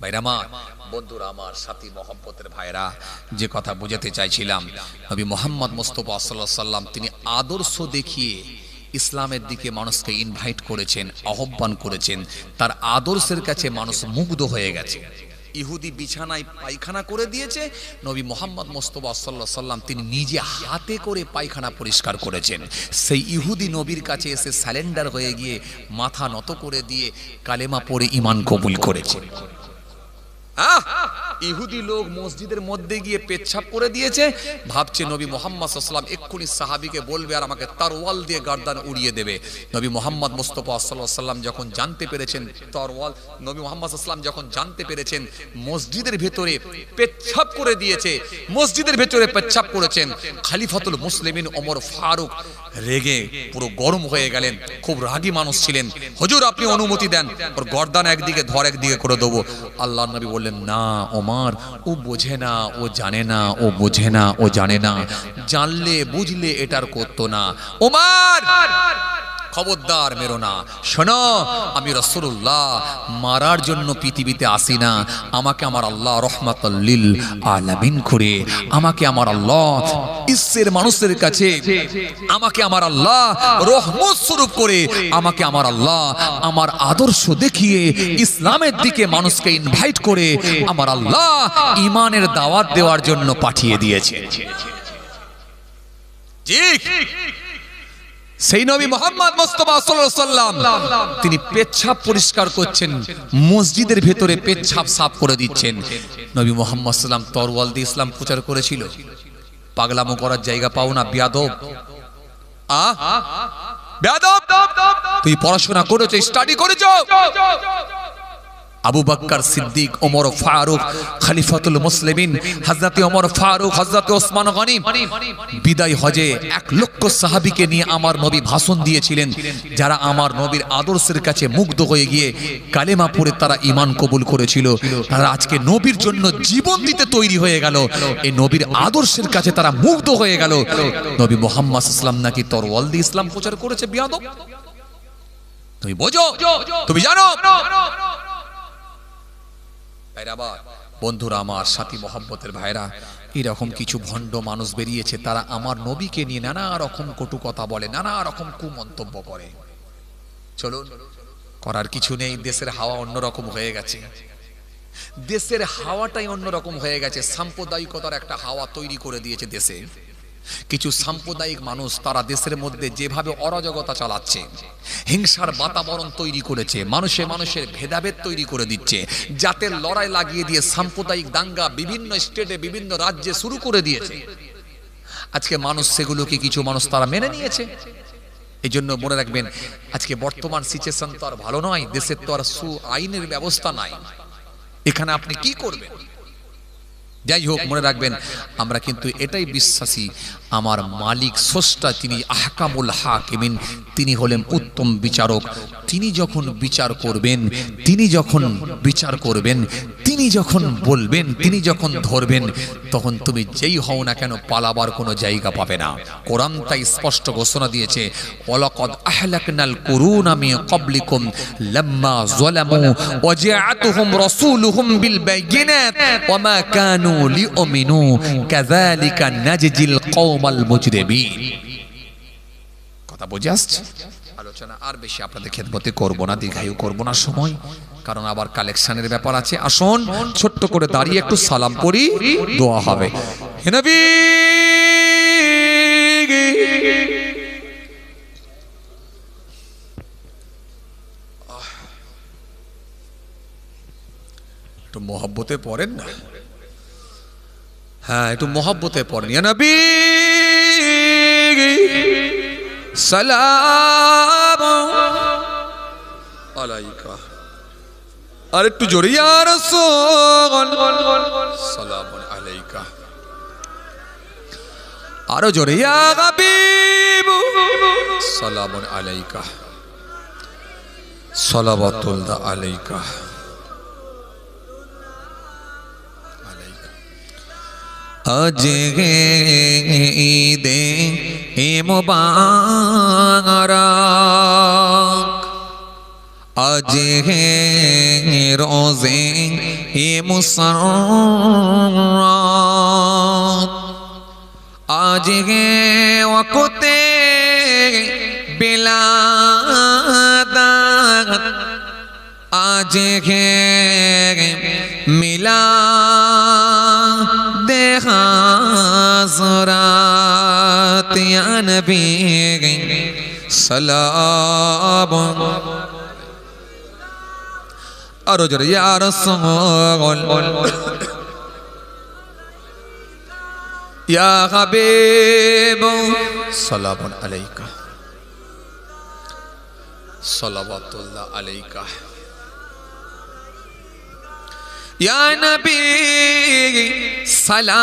ভাইরা আমার, বন্ধুরা আমার, সাথী মহব্বতের ভাইরা, যে কথা বোঝাতে চাইছিলাম, নবী মুহাম্মদ মুস্তাফা সাল্লাল্লাহু আলাইহি ওয়াসাল্লাম তিনি আদর্শ দেখিয়ে ইসলামের দিকে মানুষকে ইনভাইট করেছেন, আহ্বান করেছেন। তার আদর্শের কাছে মানুষ মুগ্ধ হয়ে গেছে। ইহুদি বিছানায় পায়খানা করে দিয়েছে, নবী মুহাম্মদ মুস্তাফা সাল্লাল্লাহু আলাইহি ওয়াসাল্লাম তিনি নিজে হাতে করে পায়খানা পরিষ্কার করেছেন। সেই ইহুদি নবীর কাছে এসে সারেন্ডার হয়ে গিয়ে মাথা নত করে দিয়ে কালেমা পড়ে ঈমান কবুল করেছে। ইহুদি লোক মসজিদের মধ্যে গিয়ে পেচ্ছাপ করে দিয়েছে, ভাবছে নবী মুহাম্মদ সাল্লাল্লাহু আলাইহি ওয়াসাল্লাম এক্ষুনি সাহাবীকে বলবে আর আমাকে তরওয়াল দিয়ে গর্দান উড়িয়ে দেবে। নবী মুহাম্মদ মুস্তাফা সাল্লাল্লাহু আলাইহি ওয়াসাল্লাম যখন জানতে পেরেছেন তরওয়াল, নবী মুহাম্মদ সাল্লাল্লাহু আলাইহি ওয়াসাল্লাম যখন জানতে পেরেছেন মসজিদের ভেতরে পেচ্ছাপ করে দিয়েছে, মসজিদের ভেতরে পেচ্ছাপ করেছেন, খলিফাতুল মুসলিমিন ওমর ফারুক রেগে পুরো গরম হয়ে গেলেন, খুব রাগী মানুষ ছিলেন। হুজুর আপনি অনুমতি দেন, ওর গর্দান একদিকে ধর একদিকে করে দেবো। আল্লাহর নবী বললেন, না ওমর, ও বোঝে না, ও জানে না, ও বোঝে না, ও জানে না, জানলে বুঝলে এটার করতো না। ওমর খবরদার মেরো না, শোনো আমি রাসূলুল্লাহ মারার জন্য পৃথিবীতে আসি না, আমাকে আমার আল্লাহ রহমাতুল লিল আলামিন করে, আমাকে আমার আল্লাহ বিশ্বের মানুষের কাছে আমাকে আমার আল্লাহ রহমত স্বরূপ করে, আমাকে আমার আল্লাহ আমার আদর্শ দেখিয়ে ইসলামের দিকে মানুষকে ইনভাইট করে আমার আল্লাহ ঈমানের দাওয়াত দেওয়ার জন্য পাঠিয়ে দিয়েছে। ঠিক সেই নবী মুহাম্মদ মুস্তাফা সাল্লাল্লাহু আলাইহি ওয়াসাল্লাম তিনি পেচ্ছাপ পরিষ্কার করছেন, মসজিদের ভেতরে পেচ্ছাপ সাফ করে দিচ্ছেন। নবী মুহাম্মদ সাল্লাল্লাহু আলাইহি ওয়াসাল্লাম তরওয়াল দিয়ে ইসলাম প্রচার করেছিল। পাগলামো করার জায়গা পাও না বেয়াদব, বেয়াদব, তুই পড়াশোনা করেছো, স্টাডি করেছো। আবু বকর সিদ্দিক, ওমর ফারুক, খলিফাতুল মুসলিমিন হযরত ওমর ফারুক, হযরত ওসমান গনি বিদায় হজে 1 লক্ষ সাহাবীকে নিয়ে আমার নবী ভাষণ দিয়েছিলেন, যারা আমার নবীর আদর্শের কাছে মুগ্ধ হয়ে গিয়ে কালেমা পড়ে তারা ঈমান কবুল করেছিল। তারা আজকে নবীর জন্য জীবন দিতে তৈরি হয়ে গেল, এই নবীর আদর্শের কাছে তারা মুগ্ধ হয়ে গেল। নবী মুহাম্মদ সাল্লাল্লাহু আলাইহি ওয়াসাল্লাম নাকি তরওয়াল দিয়ে ইসলাম প্রচার করেছে। বেয়াদব, তুমি বোঝো, তুমি জানো। বন্ধুরা আমার, সাথী মহব্বতের ভাইরা, এরকম কিছু ভণ্ড মানুষ বেরিয়েছে, তারা আমার নবীকে নিয়ে নানা রকম কটু কথা বলে, নানা রকম কুমন্তব্য করে। চলুন, করার কিছু নেই, দেশের হাওয়া অন্যরকম হয়ে গেছে, দেশের হাওয়াটাই অন্যরকম হয়ে গেছে। সাম্প্রদায়িকতার একটা হাওয়া তৈরি করে দিয়েছে দেশে। কিছু সাম্প্রদায়িক মানুষ তারা দেশের মধ্যে যেভাবে অরাজকতা চালাচ্ছে, হিংসার বাতাবরণ তৈরি করেছে, মানুষে মানুষের ভেদাভেদ তৈরি করে দিচ্ছে, জাতের লড়াই লাগিয়ে দিয়ে সাম্প্রদায়িক দাঙ্গা বিভিন্ন স্টেটে বিভিন্ন রাজ্যে শুরু করে দিয়েছে। আজকে মানুষ সেগুলোকে কিছু মানুষ তারা মেনে নিয়েছে। এই জন্য মনে রাখবেন, আজকে বর্তমান সিচুয়েশন তো আর ভালো নয়, দেশের তো আর আইনের ব্যবস্থা নাই, এখানে আপনি কি করবেন? যাই হোক, মনে রাখবেন আমরা কিন্তু এটাই বিশ্বাসী, আমার মালিক স্রষ্টা তিনি আহকামুল হাকিমিন, তিনি হলেন উত্তম বিচারক। তিনি যখন বিচার করবেন, তিনি যখন বিচার করবেন, তিনি যখন বলবেন, তিনি যখন ধরবেন, তখন তুমি যেই হও না কেন পালাবার কোনো জায়গা পাবে না। কোরআন তাই স্পষ্ট ঘোষণা দিয়েছে, ওয়ালাকাদ আহলাকনাল কুরুনা মিন ক্বাবলিকুম লাম্মা যালামু ওয়া জাআতুহুম রাসূলুহুম বিল বাইয়িনাত ওয়া মা কানু লিউমিনু কাযালিকা নাজজিল কওমাল মুজরিমিন। কথা বুঝে আসছে? আলোচনা আর বেশি আপনাদের খেদমতে করব না, দীর্ঘায়ু করব না সময়, কারণ আবার কালেকশনের ব্যাপার আছে। আসুন ছোট্ট করে দাঁড়িয়ে একটু সালাম করি, দোয়া হবে। হে নবী, একটু মহব্বতে পড়েন না, হ্যাঁ একটু মহব্বতে পড়েন। ইয়া নবী সালাম আলাইকা, আর একটু জোরে ইয়া রাসূল সালাম আলাইকা, আরো জোরে ইয়া হাবিব সালাম আলাইকা, সালাওয়াতুল্লাহ আলাইকা। আজ ঈদে মুবারক, আজ রোজে মুসররত, আজ ওয়াক্তে বিলাদত, আজ মিলাদ হাজরাত, ইয়া নবী সালাম আরো জোরে ইয়া রাসূল ইয়া হাবিব সালামুন আলাইকা সালাওয়াতুল্লাহ আলাইকা ইয়া নবী সালাম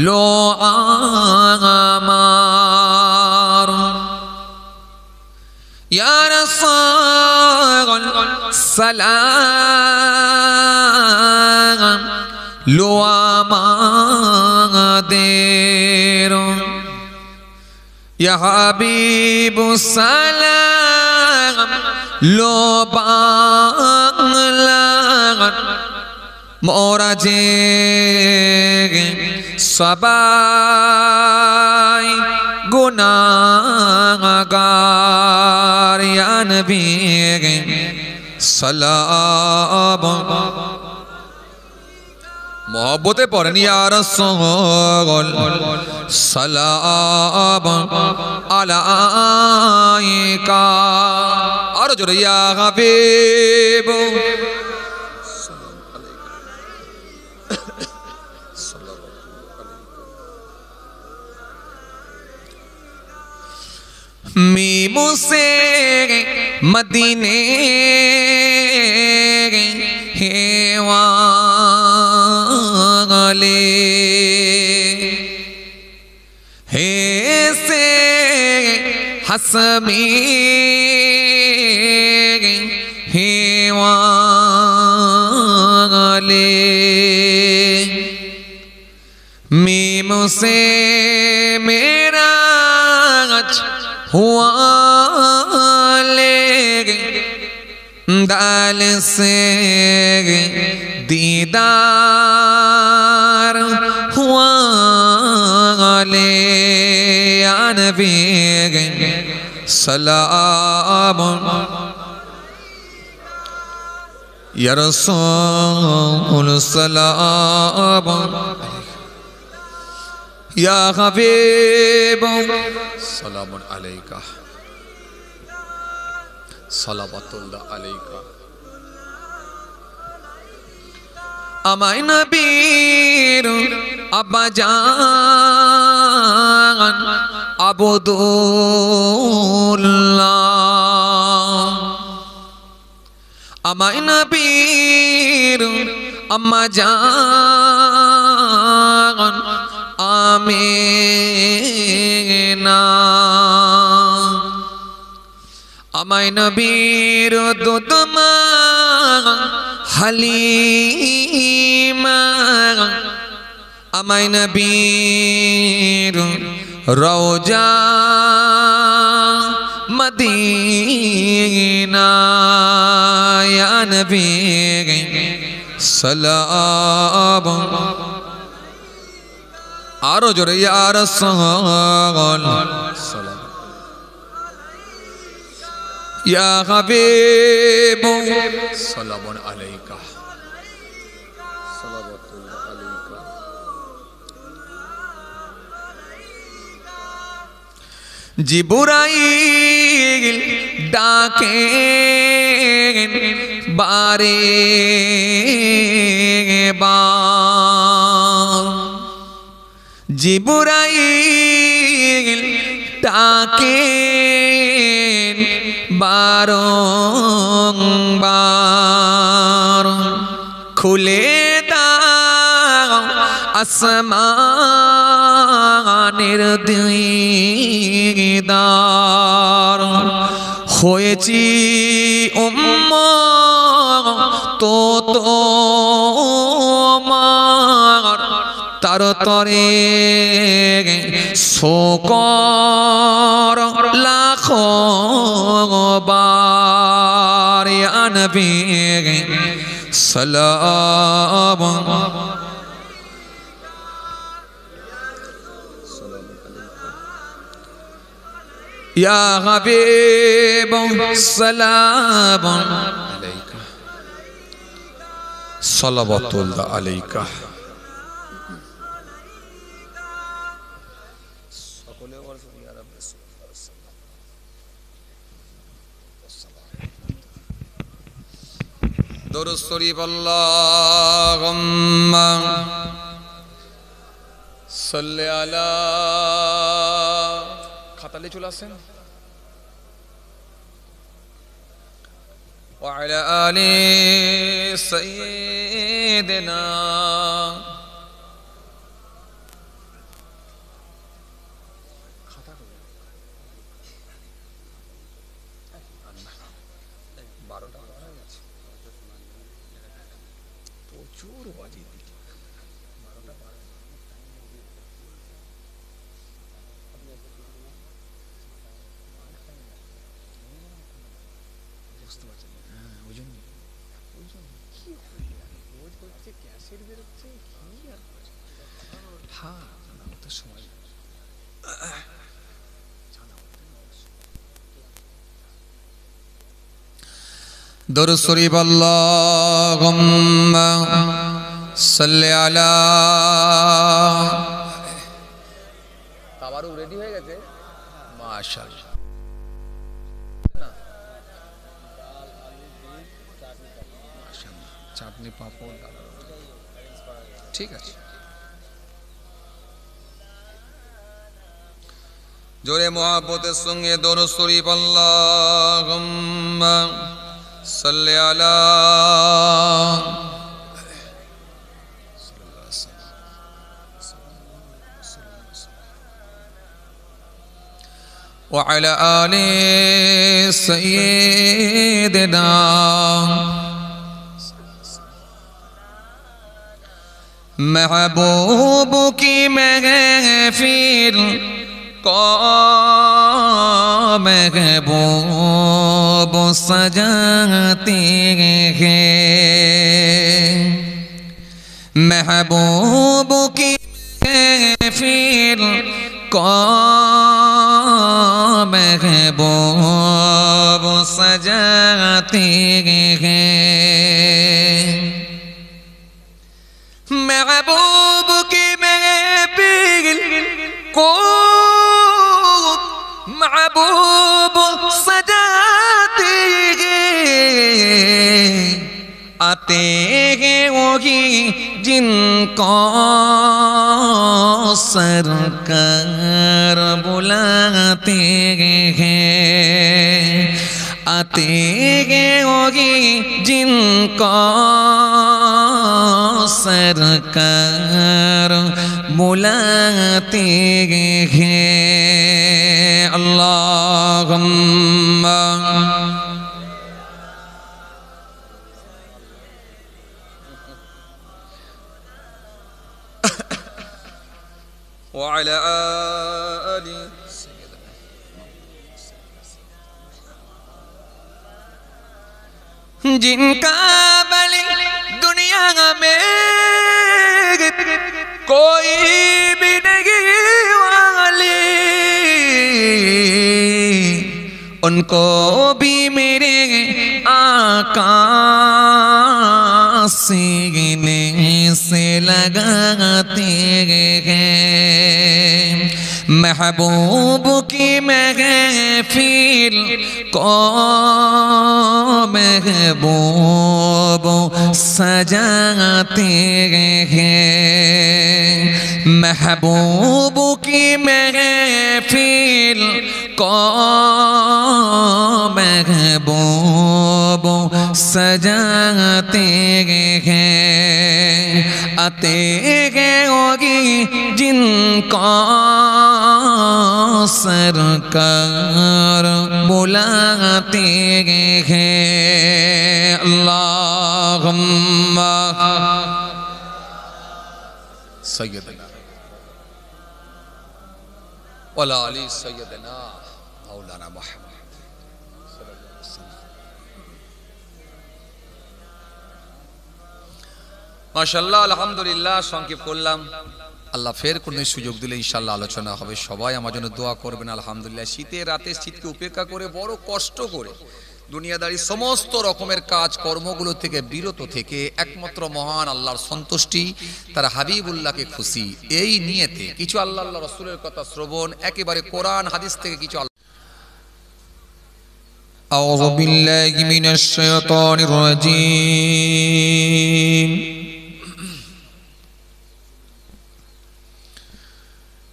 লো আমার ইয়া রাসূল সালাম লো আমাদের ইয়া হাবিব সালাম লো বাংলা মোরা যে সবাই গুনাহগার ইয়া নবী সালাম মোহব্বতে পড়েন ইয়া রাসূল সালাম আলাইকা আরো জোরে ইয়া হাবিব मीमू से मदीने हे वाले हे से हसमी हे वाले मीमू से मेरा हुआ ले दाल से दीदार हुआ ले या नबी सलाम या रसूल सलाम या हबीब সালামুন আলাইকা সালাওয়াতুল্লাহ আলাইকা আমায় নবীর আব্বা জান আবদুল্লাহ আমায় নবীর আম্মা জান আমিনা আমায় নবীর দুধমা হালিমা আমায় নবীর রওজা মদিনা ইয়া নবী সালাম আরো জোরে ইয়া রাসূল সালাম ইয়া হাবিব সালামুন আলাইকা সালাওয়াতুল্লাহ আলাইকা জিবরাইল ডাকে বারে বার জিবরাইল ডাকে বারংবার খুলে দাও আসমানের দিদার হয়েছি উম্মত তোমার তার তরে শোকর লাখো বার ইয়া নবী সালাম ইয়া হাবিব সালাম আলাইকা সালাওয়াতুল্লাহ আলাইকা সকলে দরুদ শরীফ আল্লাহুম্মা সাল্লি আলা খাতালে চলে আসেন ওয়া আলা আলি সাইয়্যিদিনা দরুদ শরীফ আল্লাহুম্মা সাল্লি আলা তাবারুক রেডি হয়ে গেছে মাশাআল্লাহ চাটনি পাপড় ঠিক আছে জোরে মুহাব্বতের সঙ্গে দরুদ শরীফ আল্লাহুম্মা সাল্লি আলা ওয়া আলা আলি সাইয়্যিদিনা महबूब की महफिल को महबूब सजाते हैं महबूब की महफिल को महबूब सजाते हैं महबूब की महफिल को महबूब सजाते हैं आते हैं वही जिनको सरकार बुलाते हैं आते हैं वही जिनको सरकार बुलाते हैं अल्लाहुम्मा व अला आलि जिनका बलि दुनिया में कोई भी नहीं वाली उनको भी मेरे आका सीने से लगाते हैं महबूब की महफिल को महबूब सजाते हैं महबूब की महफिल को महबूब सजाते हैं आते हैं होगी जिनको सरकार बुलाते हैं अल्लाहुम्मा सय्यदना वला अली सय्यदना मौलाना मुहम्मद माशाल्लाह अल्हम्दुलिल्लाह संक्षेप করলাম আল্লাহ ফের কোন সুযোগ দিলে ইনশাআল্লাহ আলোচনা হবে সবাই আমার জন্য দোয়া করবেন আলহামদুলিল্লাহ শীতের রাতে শীতকে উপেক্ষা করে বড় কষ্ট করে দুনিয়াদারি সমস্ত রকমের কাজ কর্মগুলো থেকে বিরত থেকে একমাত্র মহান আল্লাহর সন্তুষ্টি তার হাবিবুল্লাহকে খুশি এই নিয়তে কিছু আল্লাহ রাসূলের কথা শ্রবণ একেবারে কোরআন হাদিস থেকে কিছু أعوذ بالله من الشيطان الرجيم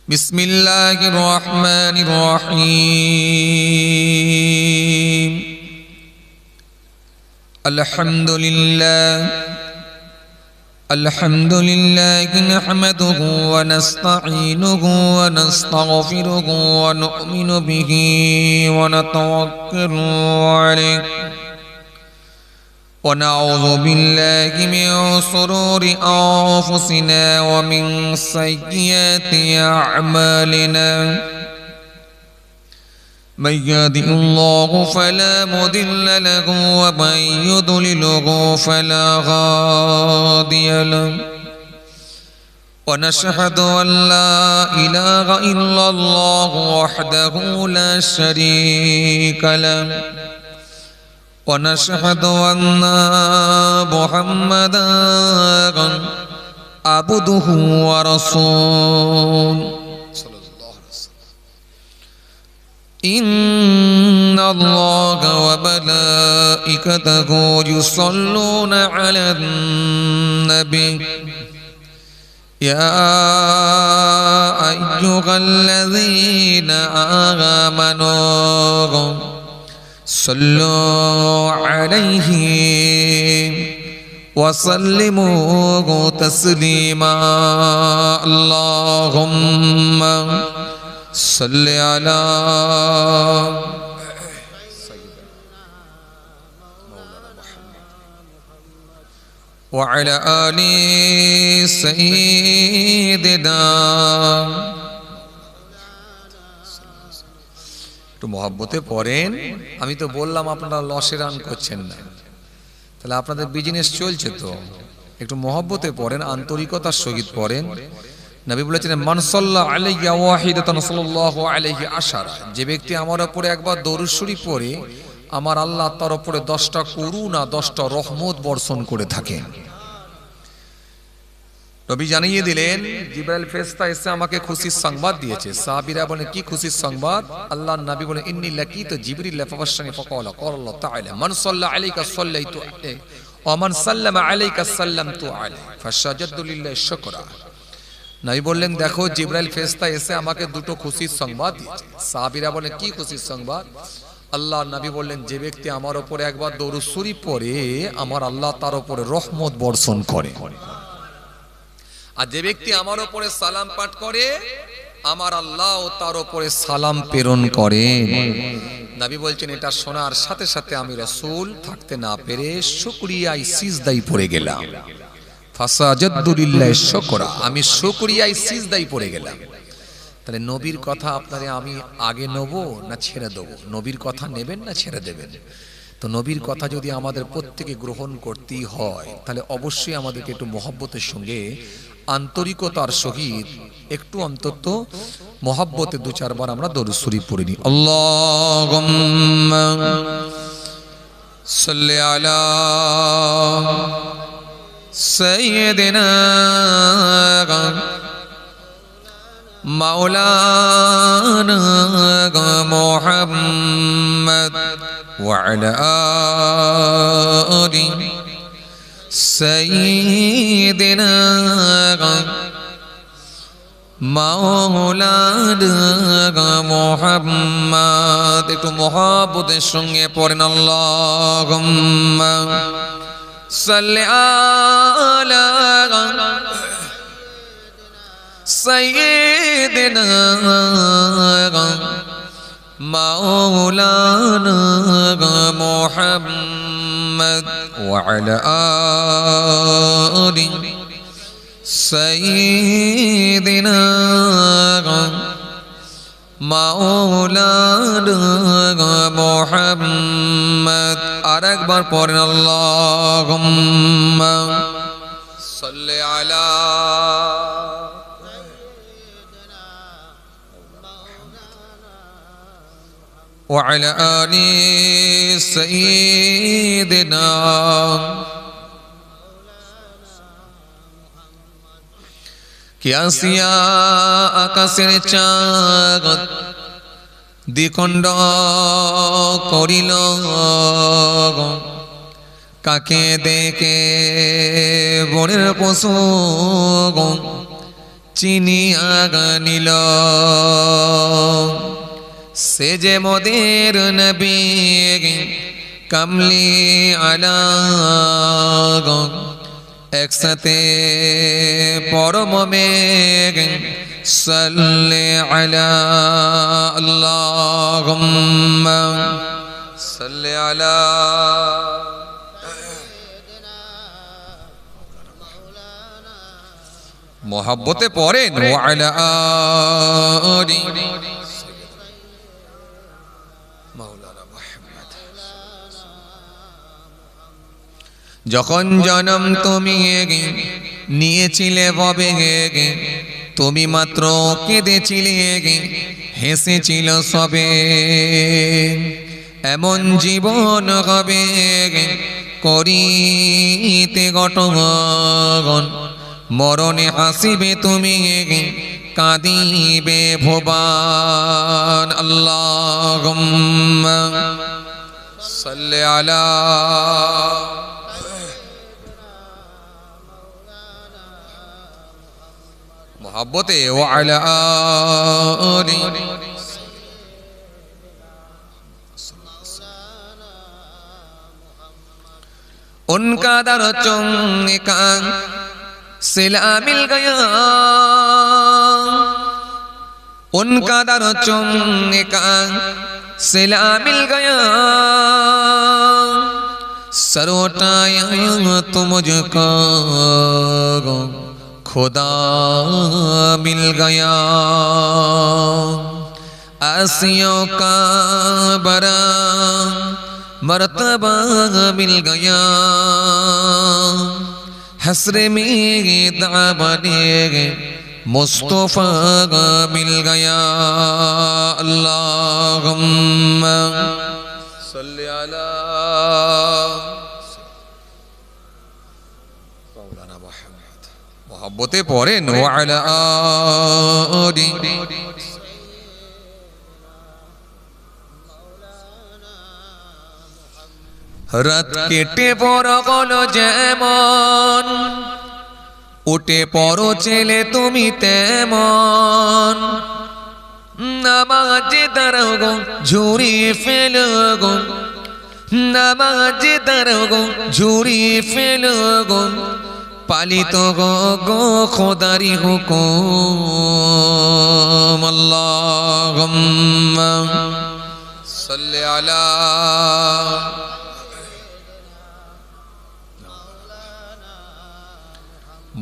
بسم الله الرحمن الرحيم الحمد لله نحمده ونستعينه ونستغفره ونؤمن به ونتوكل عليه ونعوذ بالله من شرور أنفسنا ومن سيئات أعمالنا من يهده الله فلا مضل له ومن يضلله فلا هادي له ونشهد أن لا إله إلا الله وحده لا شريك له ونشهد أن محمدا عبده ورسوله إن الله وملائكته يصلون على النبي يا أيها الذين آمنوا صلوا عليه وسلموا تسليما اللهم صل على وعلى آل سيدنا একটু মহব্বতে পড়েন। আমি তো বললাম আপনারা লসে রান করছেন না, তাহলে আপনাদের বিজনেস চলছে তো। একটু মহব্বতে পড়েন, আন্তরিকতার সহিত পড়েন। নবী বলেছেন মান সাল্লাল্লাহু আলাইহি ওয়াহিদাতান সাল্লাল্লাহু আলাইহি আশারা, যে ব্যক্তি আমার উপরে একবার দরুদ শরীফ পড়ে আমার আল্লাহ তার উপরে 10টা করুণা 10টা রহমত বর্ষণ করে থাকেন। নবী জানিয়ে দিলেন জিবরাইল ফেরেশতা এসে আমাকে খুশির সংবাদ দিয়েছে। সাহাবীরা বলেন কি খুশির সংবাদ? আল্লাহর নবী বলেন ইন্নী লাকিতু জিবরিল ফাবাশশানি ফাকালা ক্বালাল্লাহু তাআলা মান সাল্লা আলাইকা সাল্লাইতু আলাইহি ওয়া মান সাল্লামা আলাইকা সাল্লামতু আলাইহি ফাসাজাদু লিল্লাহি শুকরা। নবী বললেন দেখো জিবরাইল ফেরেশতা এসে আমাকে দুটো খুশির সংবাদ দিয়েছে। সাহাবীরা বলেন কি খুশির সংবাদ? আল্লাহর নবী বললেন যে ব্যক্তি আমার উপরে একবার দরুদ শরীফ পড়ে আমার আল্লাহ তার উপরে রহমত বর্ষণ করে, আর যে ব্যক্তি আমার উপরে সালাম পাঠ করে আমার আল্লাহ তার উপরে সালাম প্রেরণ করে। নবী বলছেন এটা শোনার সাথে সাথে আমি রাসূল থাকতে না পেরে শুকরিয়ায় সিজদায় পড়ে গেলাম। ফাসাজাদু লিল্লাহি শুকরা, আমি শুকরিয়ায় সিজদায় পড়ে গেলাম। তাহলে নবীর কথা আপনারে আমি আগে নেব না ছেড়ে দেব? নবীর কথা নেবেন না ছেড়ে দেবেন? তো নবীর কথা যদি আমাদের প্রত্যেকে গ্রহণ করতেই হয় তাহলে অবশ্যই আমাদেরকে একটু মহব্বতের সঙ্গে আন্তরিকতার সহিত একটু অন্তত মহব্বতে 2-4 বার আমরা দরুদ শরীফ পড়ে নিই। আল্লাহুম্মা সাল্লি আলা সাইয়্যিদিনা মাওলানা মুহাম্মদ ওয়া আলা আলি সাইয়্যিদিনা মাওলানা মুহাম্মদ। একটু মহব্বতের সঙ্গে পড়েন আল্লাহুম্মা সাল্লি আলা সাইয়্যিদিনা মাওলানা মুহাম্মদ ওয়া আলা আলি সাইয়্যিদিনা মাওলানা মুহাম্মদ। আরেকবার পড়েন আল্লাহুম্মা সাল্লি আলা ওয়া আলা আলি সাইয়্যিদিনা কি আসিয়া আকাশের চাঁদ দ্বিখণ্ড করিল কাকে দেখে বনের পশু চিনিয়া নিল সে যে মোদের নবী কামলি আলা একসাথে পরম মেঘ সাল্লি আলা আল্লাহুম্মা সাল্লি আলা মোহাব্বতে পড়েন ওয়া আলা আলি মাওলানা মুহাম্মদ। যখন জন্ম তুমি নিয়েছিলে ববে তুমি মাত্র কেঁদেছিলে হেসেছিল সবে এমন জীবন হবে করিতে গঠন মরণে হাসিবে তুমি কাঁদিবে ভুবন আল্লাহুম্মা সাল্লি আলা मोहब्बते व अला आलि उनका दर चुंका सिला मिल गया उनका दर चुंका सिला मिल गया सर उठाया तो मुझको खुदा मिल गया आसियों का बड़ा मर्तबा मिल गया हसरे में दामने मुस्तफा मिल गया अल्लाहुम्मा सल्ली अला मौलाना मुहम्मद मोहब्बते पढ़ेन व अला आलि রাত কেটে বড় হলো যেমন উঠে পড়ো ছেলে তুমি তেমন নামাজে দাঁড়াও গো ঝুরিয়ে ফেলো গো নামাজে দাঁড়াও গো ঝুরিয়ে ফেলো গো পালিত গো গো খোদারি হুকুম আল্লাহুম্মা সাল্লি আলা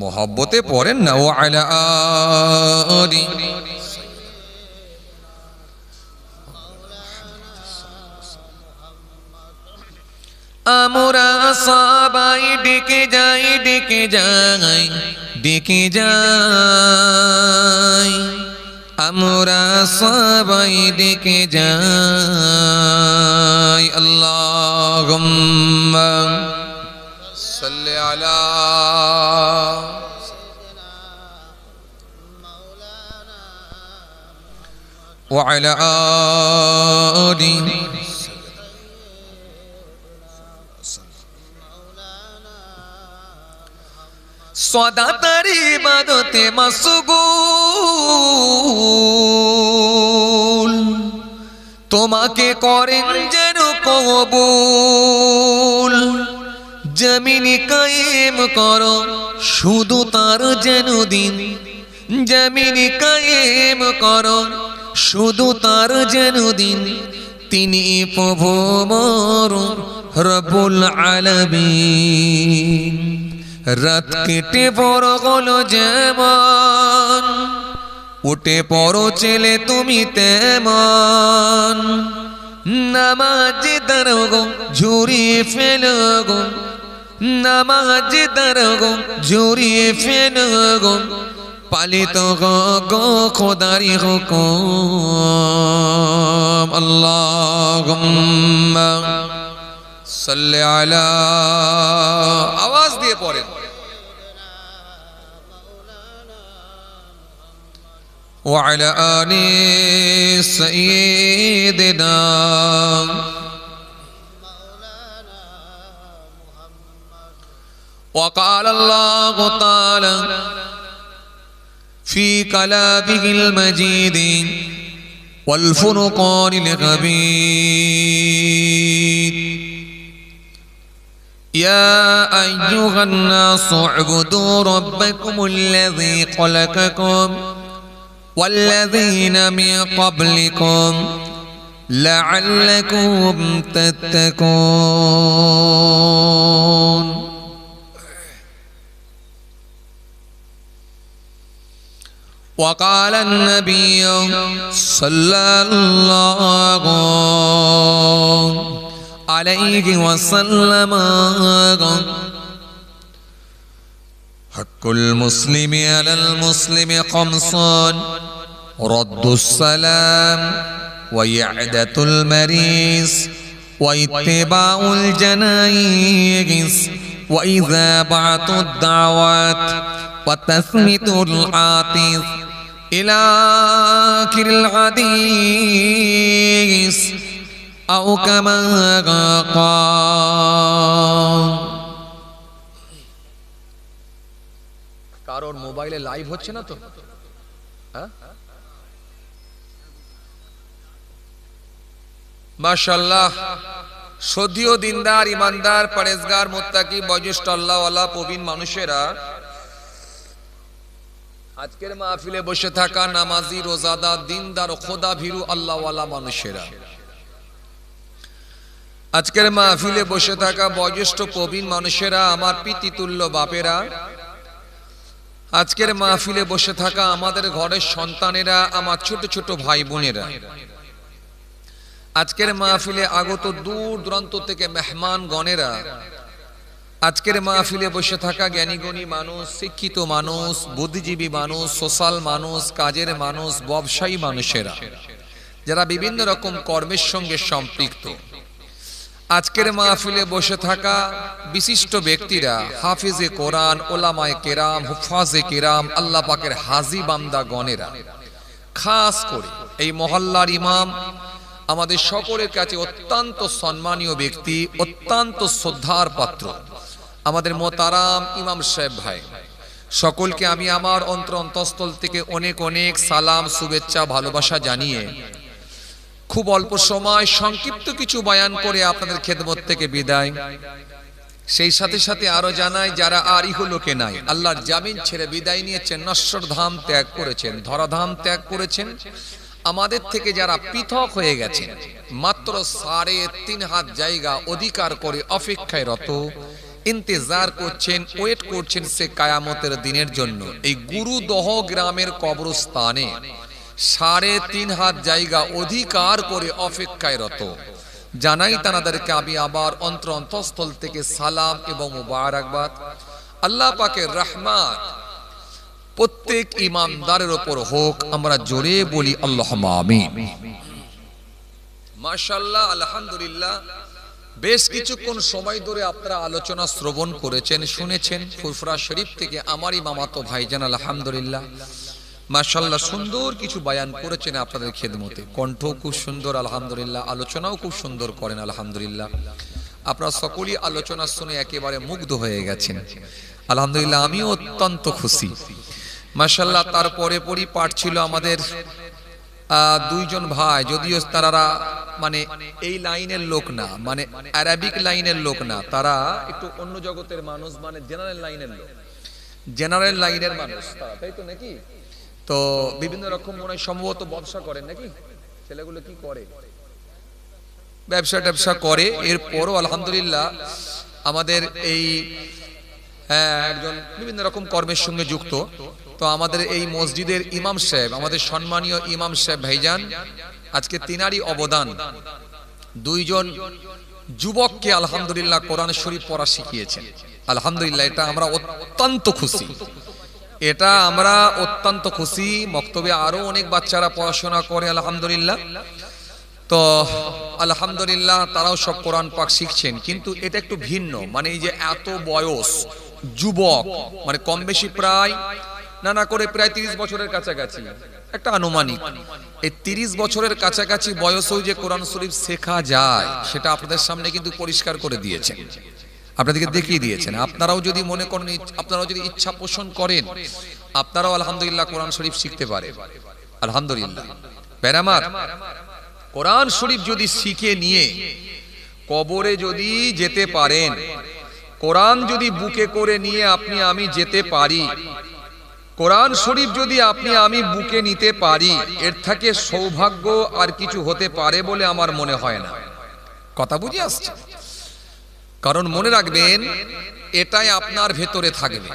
मोहब्बते पढ़ेन ना व अला आलि আমরা সবাই ডেকে যাই ডেকে যাই ডেকে যাই আমরা সবাই ডেকে যাই আল্লাহুম্মা সাল্লি আলা ওয়া আলা আলি সদা তার ইবাদতে মাশগুল তোমাকে করেন যেন কবুল জমিনে কায়েম করো শুধু তার যেন দিন জমিনে কায়েম করো শুধু তার যেন দিন তিনি প্রভু মোর রব্বুল আলামিন রাত কেটে বড় হলো যেমন উঠে পড়ো ছেলে তুমি তেমন নামাজে দাঁড়াও গো ঝুরিয়ে ফেলো গো নামাজে দাঁড়াও গো ঝুরিয়ে ফেলো গো পালিত গো গো খোদারি হুকুম আল্লাহুম্মা সাল্লি আলা আওয়াজ দিয়ে পড়েন وعلى آل سيدنا وقال الله تعالى في كلامه المجيد والفرقان الحميد يا أيها الناس اعبدوا ربكم الذي خلقكم والذين من قبلكم لعلكم تتقون وقال النبي صلى الله عليه وسلم حق المسلم على المسلم خمس رد السلام وإعادة المريض واتباع الجنائز وإذابة الدعوات وتثميت العاطف إلى آخر الحديث أو كما قال কারোর মোবাইলে লাইভ হচ্ছে না তো? হ্যাঁ, মাশাআল্লাহ। সদীয় দিনদার, ইমানদার, পরেজগার, মুত্তাকি, বয়োজ্যেষ্ঠ আল্লাহওয়ালা প্রবীণ মানুষেরা, আজকের মাহফিলে বসে থাকা নামাজি, রোজাদার, দিনদার, খোদা ভীরু আল্লাহওয়ালা মানুষেরা, আজকের মাহফিলে বসে থাকা বয়োজ্যেষ্ঠ প্রবীণ মানুষেরা, আমার পিতৃতুল্য বাপেরা, আজকের মাহফিলে বসে থাকা আমাদের ঘরের সন্তানেরা, আমার ছোট ছোট ভাই বোনেরা, আজকের মাহফিলে আগত দূর দূরান্ত থেকে মেহমান গণেরা, আজকের মাহফিলে বসে থাকা জ্ঞানীগুণী মানুষ, শিক্ষিত মানুষ, বুদ্ধিজীবী মানুষ, সোশ্যাল মানুষ, কাজের মানুষ, ব্যবসায়ী মানুষেরা, যারা বিভিন্ন রকম কর্মের সঙ্গে সম্পৃক্ত, আজকের মাহফিলে বসে থাকা বিশিষ্ট ব্যক্তিরা, হাফিজে কোরআন, ওলামায়ে কেরাম, হুফাজে কেরাম, আল্লাহ পাকের হাজী বান্দা গণেরা, খাস করে এই মহল্লার ইমাম, আমাদের সকলের কাছে অত্যন্ত সম্মানীয় ব্যক্তি, অত্যন্ত শ্রদ্ধার পাত্র, আমাদের মোহতারাম ইমাম সাহেব ভাই, সকলকে আমি আমার অন্তঃস্থল থেকে অনেক অনেক সালাম, শুভেচ্ছা, ভালোবাসা জানিয়ে খুব অল্প সময় সংক্ষিপ্ত কিছু বয়ান করে আপনাদের খেদমত থেকে বিদায়। সেই সাথে সাথে আরো জানাই, যারা আর ইহলোকে নাই, আল্লাহর জামিন ছেড়ে বিদায় নিয়েছেন, নশ্বর ধাম ত্যাগ করেছেন, ধরাধাম ত্যাগ করেছেন, আমাদের থেকে যারা পৃথক হয়ে গেছেন, মাত্র 3.5 হাত জায়গা অধিকার করে অপেক্ষায় রত, ইন্তজার করছেন, ওয়েট করছেন সে কায়ামতের দিনের জন্য, এই গুরুদহ গ্রামের কবরস্থানে 3.5 হাত জায়গা অধিকার করে অপেক্ষায় রত, জানাই তানাদেরকে আমি আবার অন্তঃস্থল থেকে সালাম এবং মুবারকবাদ। আল্লাহ পাকের রহমত প্রত্যেক ইমানদারের উপর হোক, আমরা জোরে বলি আল্লাহুম্মা আমিন। মাশাআল্লাহ, আলহামদুলিল্লাহ। বেশ কিছুক্ষণ সময় ধরে আপনারা আলোচনা শ্রবণ করেছেন, শুনেছেন। ফুরফুরা শরীফ থেকে আমারই মামাতো ভাইজান আলহামদুলিল্লাহ মাশাআল্লাহ সুন্দর কিছু বয়ান করেছেন আপনাদের খেদমতে, কণ্ঠ খুব সুন্দর আলহামদুলিল্লাহ, আলোচনাও খুব সুন্দর করেন আলহামদুলিল্লাহ। আপনারা সকলেই আলোচনা শুনে একেবারে মুগ্ধ হয়ে গেছেন আলহামদুলিল্লাহ, আমিও অত্যন্ত খুশি মাশাআল্লাহ। তারপরে পরই পাঠ ছিল আমাদের দুইজন ভাই, যদিও তারা মানে এই লাইনের লোক না, মানে আরবিক লাইনের লোক না, তারা একটু অন্য জগতের মানুষ, মানে জেনারেল লাইনের লোক, জেনারেল লাইনের মানুষ তারা, তাই তো নাকি? তো বিভিন্ন রকম মনে হয় সম্ভবত ব্যবসা করেন নাকি? ছেলেগুলো কি করে? ব্যবসা করে। এরপরও আলহামদুলিল্লাহ আমাদের এই একজন বিভিন্ন রকম কর্মের সঙ্গে যুক্ত। তো আমাদের এই মসজিদের ইমাম সাহেব, আমাদের সম্মানীয় ইমাম সাহেব ভাইজান, আজকে তিনারই অবদান, দুইজন যুবককে আলহামদুলিল্লাহ কোরআন শরীফ পড়া শিখিয়েছেন আলহামদুলিল্লাহ। এটা আমরা অত্যন্ত খুশি, এটা আমরা অত্যন্ত খুশি। মক্তবে আরো অনেক বাচ্চারা পড়াশোনা করে আলহামদুলিল্লাহ। তো আলহামদুলিল্লাহ তারাও সব কোরআন পাক শিখছেন, কিন্তু এটা একটু ভিন্ন। মানে এই যে এত বয়স যুবক, মানে কম বেশি প্রায় না করে প্রায় 30 বছরের কাছাকাছি, একটা আনুমানিক এই 30 বছরের কাছাকাছি বয়সেও যে কোরআন শরীফ শেখা যায় সেটা আপনাদের সামনে কিন্তু পরিষ্কার করে দিয়েছেন, আপনাদেরকে দেখিয়ে দিয়েছেন। আপনারাও যদি মনে করেন, আপনারাও যদি ইচ্ছা পোষণ করেন, আপনারাও আলহামদুলিল্লাহ কোরআন শরীফ শিখতে পারেন। আলহামদুলিল্লাহ প্যারামার কোরআন শরীফ যদি শিখে নিয়ে কবরে যদি যেতে পারেন, কোরআন যদি বুকে করে নিয়ে আপনি আমি যেতে পারি, কোরআন শরীফ যদি আপনি আমি বুকে নিতে পারি, এর থেকে সৌভাগ্য আর কিছু হতে পারে বলে আমার মনে হয় না। কথা বুঝে আসছে? কারণ মনে রাখবেন, এটাই আপনার ভেতরে থাকবে,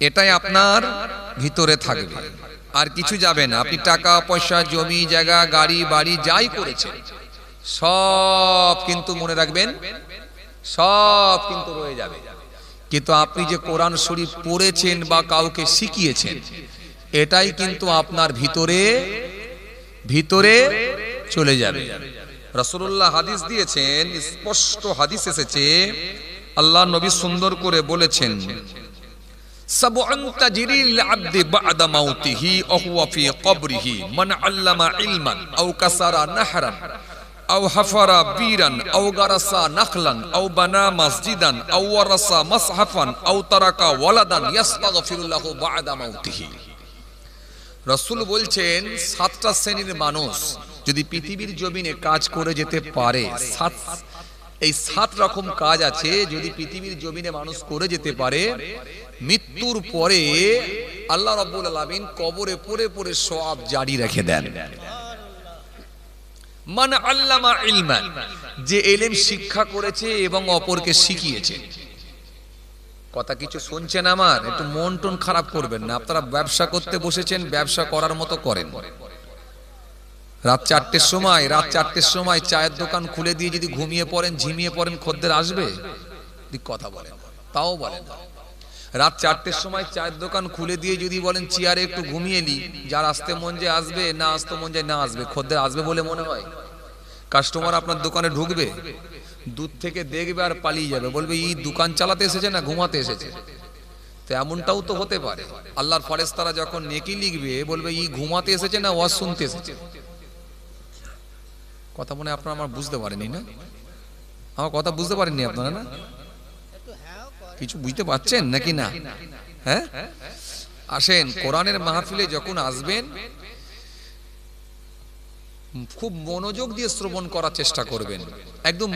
এটাই আপনার ভিতরে থাকবে, আর কিছু যাবে না। আপনি টাকা পয়সা জমি জায়গা গাড়ি বাড়ি যাই করেছেন সব কিন্তু মনে রাখবেন, সব কিন্তু রয়ে যাবে। কিন্তু আপনি যে কোরআন শরীফ পড়েছেন বা কাউকে শিখিয়েছেন, এটাই কিন্তু আপনার ভিতরে ভিতরে চলে যাবে। রাসূলুল্লাহ হাদিস দিয়েছেন, স্পষ্ট হাদিস এসেছে, আল্লাহ নবী সুন্দর করে বলেছেন, সাবউন তাজরিল আবদি বা'দা মাউতিহি ওয়া হুয়া ফি কবরিহি মান আল্লামা ইলমান আও কাসারা নাহরান আও হাফারা বীরান আও গারাসা নাখলান আও বানা মসজিদান আও ওয়ারাসা মাসহাফান আও তারাকা ওয়ালাদান ইস্তাগফিরুল্লাহু বা'দা মাউতিহি। রাসূল বলছেন, 7টা শ্রেণীর মানুষ যদি পৃথিবীর জমিনে কাজ করে যেতে পারে, এই 7 রকম কাজ আছে যদি পৃথিবীর জমিনে মানুষ করে যেতে পারে, মৃত্যুর পরে আল্লাহ রাব্বুল আলামিন কবরে পড়ে পড়ে সওয়াব জারি রেখে দেন। মান আল্লামা ইলমান, যে ইলম শিক্ষা করেছে এবং অপরকে শিখিয়েছে। কথা কিছু শুনছেন আমার? একটু মন টন খারাপ করবেন না। আপনারা ব্যবসা করতে বসেছেন, ব্যবসা করার মতো করেন। রাত 4টের সময় চায়ের দোকান খুলে দিয়ে যদি ঘুমিয়ে পড়েন, ঝিমিয়ে পড়েন, খদ্দের আসবে? কথা বলেন, তাও বলেন। রাত 4টের সময় চায়ের দোকান খুলে দিয়ে যদি বলেন চেয়ারে একটু ঘুমিয়ে নি, যার আসতে মন যায় আসবে, না আসতে মন যায় না আসবে, খদ্দের আসবে বলে মনে হয়? কাস্টমার আপনার দোকানে ঢুকবে, দূর থেকে দেখবে আর পালিয়ে যাবে, বলবে এই দোকান চালাতে এসেছে না ঘুমাতে এসেছে। তো এমনটাও তো হতে পারে, আল্লাহর ফেরেশতারা যখন নেকি লিখবে বলবে এই ঘুমাতে এসেছে না ওয়াজ শুনতে এসেছে। কথা মনে আপনারা আমার বুঝতে পারেনি না? আমার কথা বুঝতে পারেননি আপনারা? না কিছু বুঝতে পারছেন নাকি না? হ্যাঁ, আসেন কোরআনের মাহফিলে যখন আসবেন খুব মনোযোগ দিয়ে শ্রবণ করার চেষ্টা করবেন। একদম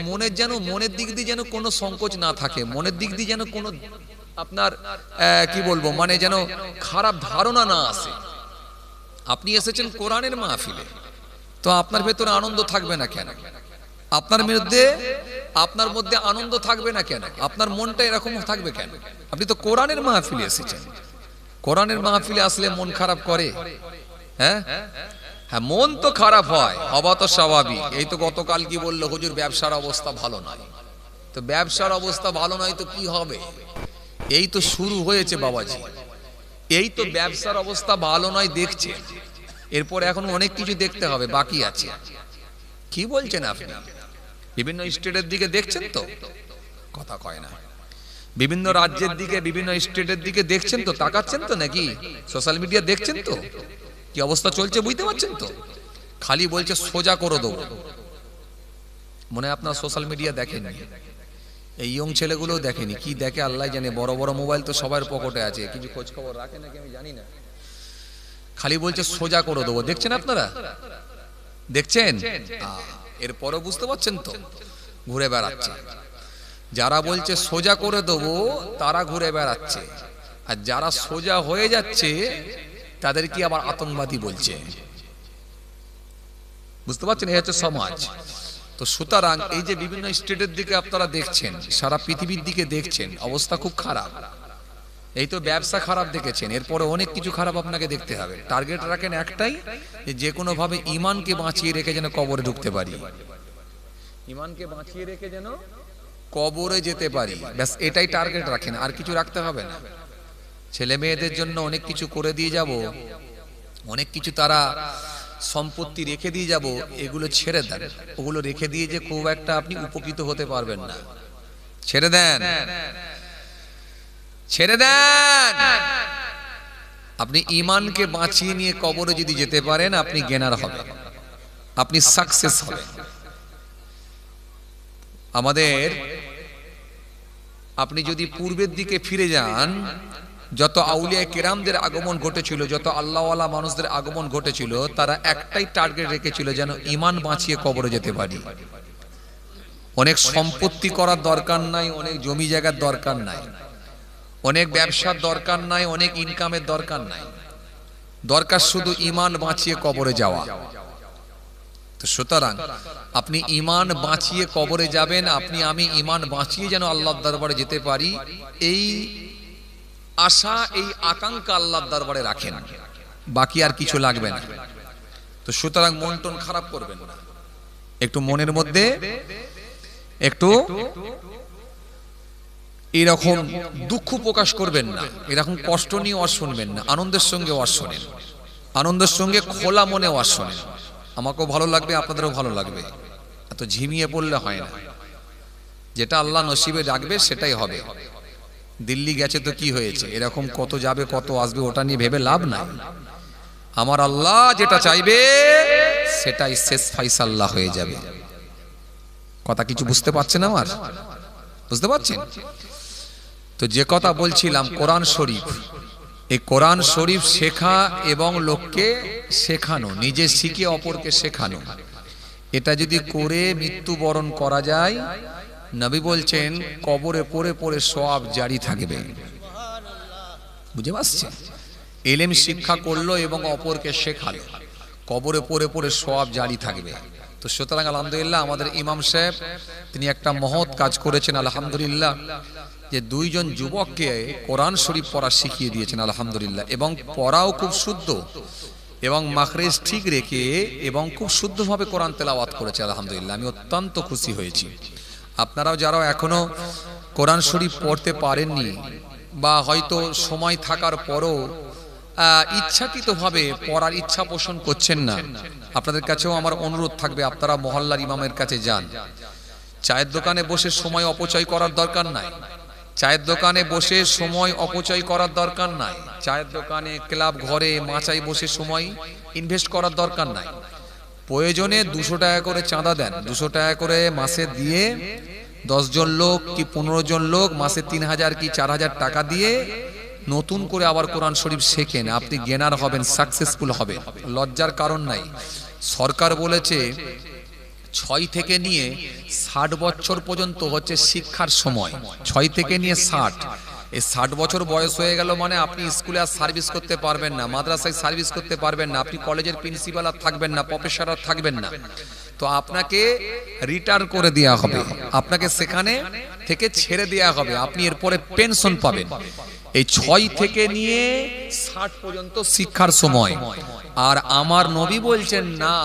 মনের দিক দিয়ে যেন কোনো সংকোচ না থাকে, মনের দিক দিয়ে যেন কোনো আপনার কি বলবো মানে যেন খারাপ ধারণা না আসে। আপনি এসেছেন কোরআনের মাহফিলে, তো আপনার ভেতরে আনন্দ থাকবে না কেন? আপনার মধ্যে আনন্দ থাকবে না কেন? আপনার মনটা এরকম থাকবে কেন? আপনি তো কোরআনের মাহফিলে এসেছেন। কোরআনের মাহফিলে আসলে মন খারাপ করে? হ্যাঁ হ্যাঁ, মন তো খারাপ হয়, হওয়া তো স্বাভাবিক। এই তো গতকাল কি বললো হুজুর, ব্যবসার অবস্থা ভালো নয়। তো ব্যবসার অবস্থা ভালো নয় তো কি হবে? এই তো শুরু হয়েছে বাবাজি, এই তো ব্যবসার অবস্থা ভালো নয় দেখছে, এরপর এখন অনেক কিছু দেখতে হবে, বাকি আছে। কি বলছেন আপনি? বিভিন্ন স্টেটের দিকে দেখছেন তো, কথা কয় না। বিভিন্ন রাজ্যের দিকে, বিভিন্ন স্টেটের দিকে দেখছেন তো, তাকাচ্ছেন তো নাকি? সোশ্যাল মিডিয়া দেখছেন তো কি অবস্থা চলছে, বুঝতে পারছেন তো? খালি বলছে সোজা করে দেবো। মনে হয় আপনার সোশ্যাল মিডিয়া দেখেননি, এই ইয়ং ছেলেগুলো দেখেনি। কি দেখে আল্লাহ জানে, বড় বড় মোবাইল তো সবার পকেটে আছে, কিছু খোঁজ খবর রাখে নাকি আমি জানি না। খালি বলছে সোজা করে দেবো। দেখছেন আপনারা? দেখছেন? এরপরও বুঝতে পারছেন তো, ঘুরে বেড়াচ্ছে। যারা বলছে সোজা করে দেবো তারা ঘুরে বেড়াচ্ছে, আর যারা সোজা হয়ে যাচ্ছে তাদের কি আবার আতঙ্কবাদী বলছে। বুঝতে পারছেন? এই হচ্ছে সমাজ। তো সুতরাং এই যে বিভিন্ন স্টেটের দিকে আপনারা দেখছেন, সারা পৃথিবীর দিকে দেখছেন, অবস্থা খুব খারাপ। এই তো ব্যবসা খারাপ দেখেছেন, এরপরে অনেক কিছু খারাপ আপনাকে দেখতে হবে। টার্গেট রাখেন একটাই, যে কোনো ভাবে ঈমানকে বাঁচিয়ে রেখে যেন কবরে ঢুকতে পারি, ঈমানকে বাঁচিয়ে রেখে যেন কবরে যেতে পারি, ব্যাস এটাই টার্গেট রাখেন, আর কিছু রাখতে হবে না। ছেলে মেয়েদের জন্য অনেক কিছু করে দিয়ে যাব, অনেক কিছু তারা সম্পত্তি রেখে দিয়ে যাব, এগুলো ছেড়ে দেন। ওগুলো রেখে দিয়ে যে খুব একটা আপনি উপকৃত হতে পারবেন না, ছেড়ে দেন, ছেড়ে দেন। আপনি ইমানকে বাঁচিয়ে নিয়ে কবরে যদি যেতে পারেন আপনি গেনার হবেন, আপনি সাকসেস হবেন। আমাদের আপনি যদি পূর্বের দিকে ফিরে যান, যত আউলিয়া কেরামদের আগমন ঘটেছিল, যত আল্লাহওয়ালা মানুষদের আগমন ঘটেছিল, তারা একটাই টার্গেট রেখেছিল, যেন ইমান বাঁচিয়ে কবরে যেতে পারি। অনেক সম্পত্তি করার দরকার নাই, অনেক জমি জায়গার দরকার নাই, অনেক ব্যবসার দরকার নাই, অনেক ইনকামের দরকার নাই, দরকার শুধু ইমান বাঁচিয়ে কবরে যাওয়া। তো সুতরাং আপনি ইমান বাঁচিয়ে কবরে যাবেন, আমি ইমান বাঁচিয়ে যেন আল্লাহর দরবারে যেতে পারি, এই আশা, এই আকাঙ্ক্ষা আল্লাহর দরবারে রাখেন, বাকি আর কিছু লাগবে না। তো সুতরাং মন টন খারাপ করবেন না, একটু মনের মধ্যে একটু এরকম দুঃখ প্রকাশ করবেন না, এরকম কষ্ট নিয়ে ওয়াজ শুনবেন না, আনন্দের সঙ্গে ওয়াজ শোনেন, আনন্দের সঙ্গে খোলা মনে ওয়াজ শোনেন। আমাকেও ভালো লাগবে, আপনাদেরও ভালো লাগবে। এত ঝিমিয়ে পড়লে হয় না, যেটা আল্লাহ নসিবে রাখবে সেটাই হবে। দিল্লি গেছে তো কি হয়েছে, এরকম কত যাবে কত আসবে, ওটা নিয়ে ভেবে লাভ নাই। আমার আল্লাহ যেটা চাইবে সেটাই শেষ ফাইসাল্লাহ হয়ে যাবে। কথা কিছু বুঝতে পারছেন? আমার বুঝতে পারছেন তো? যে কথা বলছিলাম কোরআন শরীফ, এই কোরআন শরীফ শেখা এবং লোককে শেখানো, নিজে শিখে অপরকে শেখানো, এটা যদি করে মৃত্যুবরণ করা যায়, নবী বলছেন কবরে পড়ে পড়ে সওয়াব জারি থাকবে। বুঝে পাচ্ছেন? ইলম শিক্ষা করলো এবং অপরকে শেখালো, কবরে পড়ে পড়ে সওয়াব জারি থাকবে। তো সুতরাং আলহামদুলিল্লাহ আমাদের ইমাম সাহেব তিনি একটা মহৎ কাজ করেছেন আলহামদুলিল্লাহ, যে দুইজন যুবককে কোরআন শরীফ পড়া শিখিয়ে দিয়েছেন আলহামদুলিল্লাহ, এবং পড়াও খুব শুদ্ধ এবং মাখরেজ ঠিক রেখে এবং খুব শুদ্ধভাবে কোরআন তেলাওয়াত করেছে আলহামদুলিল্লাহ। আমি অত্যন্ত খুশি হয়েছি। আপনারাও যারা এখনো কোরআন শরীফ পড়তে পারেননি বা হয়তো সময় থাকার পরও ইচ্ছাকৃতভাবে পড়ার ইচ্ছা পোষণ করছেন না, আপনাদের কাছেও আমার অনুরোধ থাকবে, আপনারা মহল্লার ইমামের কাছে যান। চায়ের দোকানে বসে সময় অপচয় করার দরকার নাই, চায়ের দোকানে বসে সময় অপচয় করার দরকার নাই, চায়ের দোকানে ক্লাব ঘরে মাচায় বসে সময় ইনভেস্ট করার দরকার নাই। প্রয়োজনে 200 টাকা করে চাঁদা দেন, 200 টাকা করে মাসে দিয়ে 10 জন লোক কি 15 জন লোক মাসে 3000 কি 4000 টাকা দিয়ে নতুন করে আবার কোরআন শরীফ শেখেন, আপনি গেনার হবেন, সাকসেসফুল হবেন। লজ্জার কারণ নাই। সরকার বলেছে 6 থেকে নিয়ে 60 বছর পর্যন্ত হচ্ছে শিক্ষার সময়, 6 থেকে নিয়ে 60। এই 60 বছর বয়স হয়ে গেল মানে আপনি স্কুলে আর সার্ভিস করতে পারবেন না, মাদ্রাসায় সার্ভিস করতে পারবেন না, আপনি কলেজের প্রিন্সিপাল আর থাকবেন না, প্রফেসর আর থাকবেন না। তো আপনাকে রিটায়ার করে দেওয়া হবে, আপনাকে সেখানে থেকে ছেড়ে দেওয়া হবে, আপনি এরপরে পেনশন পাবেন। এই 6 থেকে নিয়ে 60 পর্যন্ত শিক্ষার সময়। আর আমার নবী বলছেন না,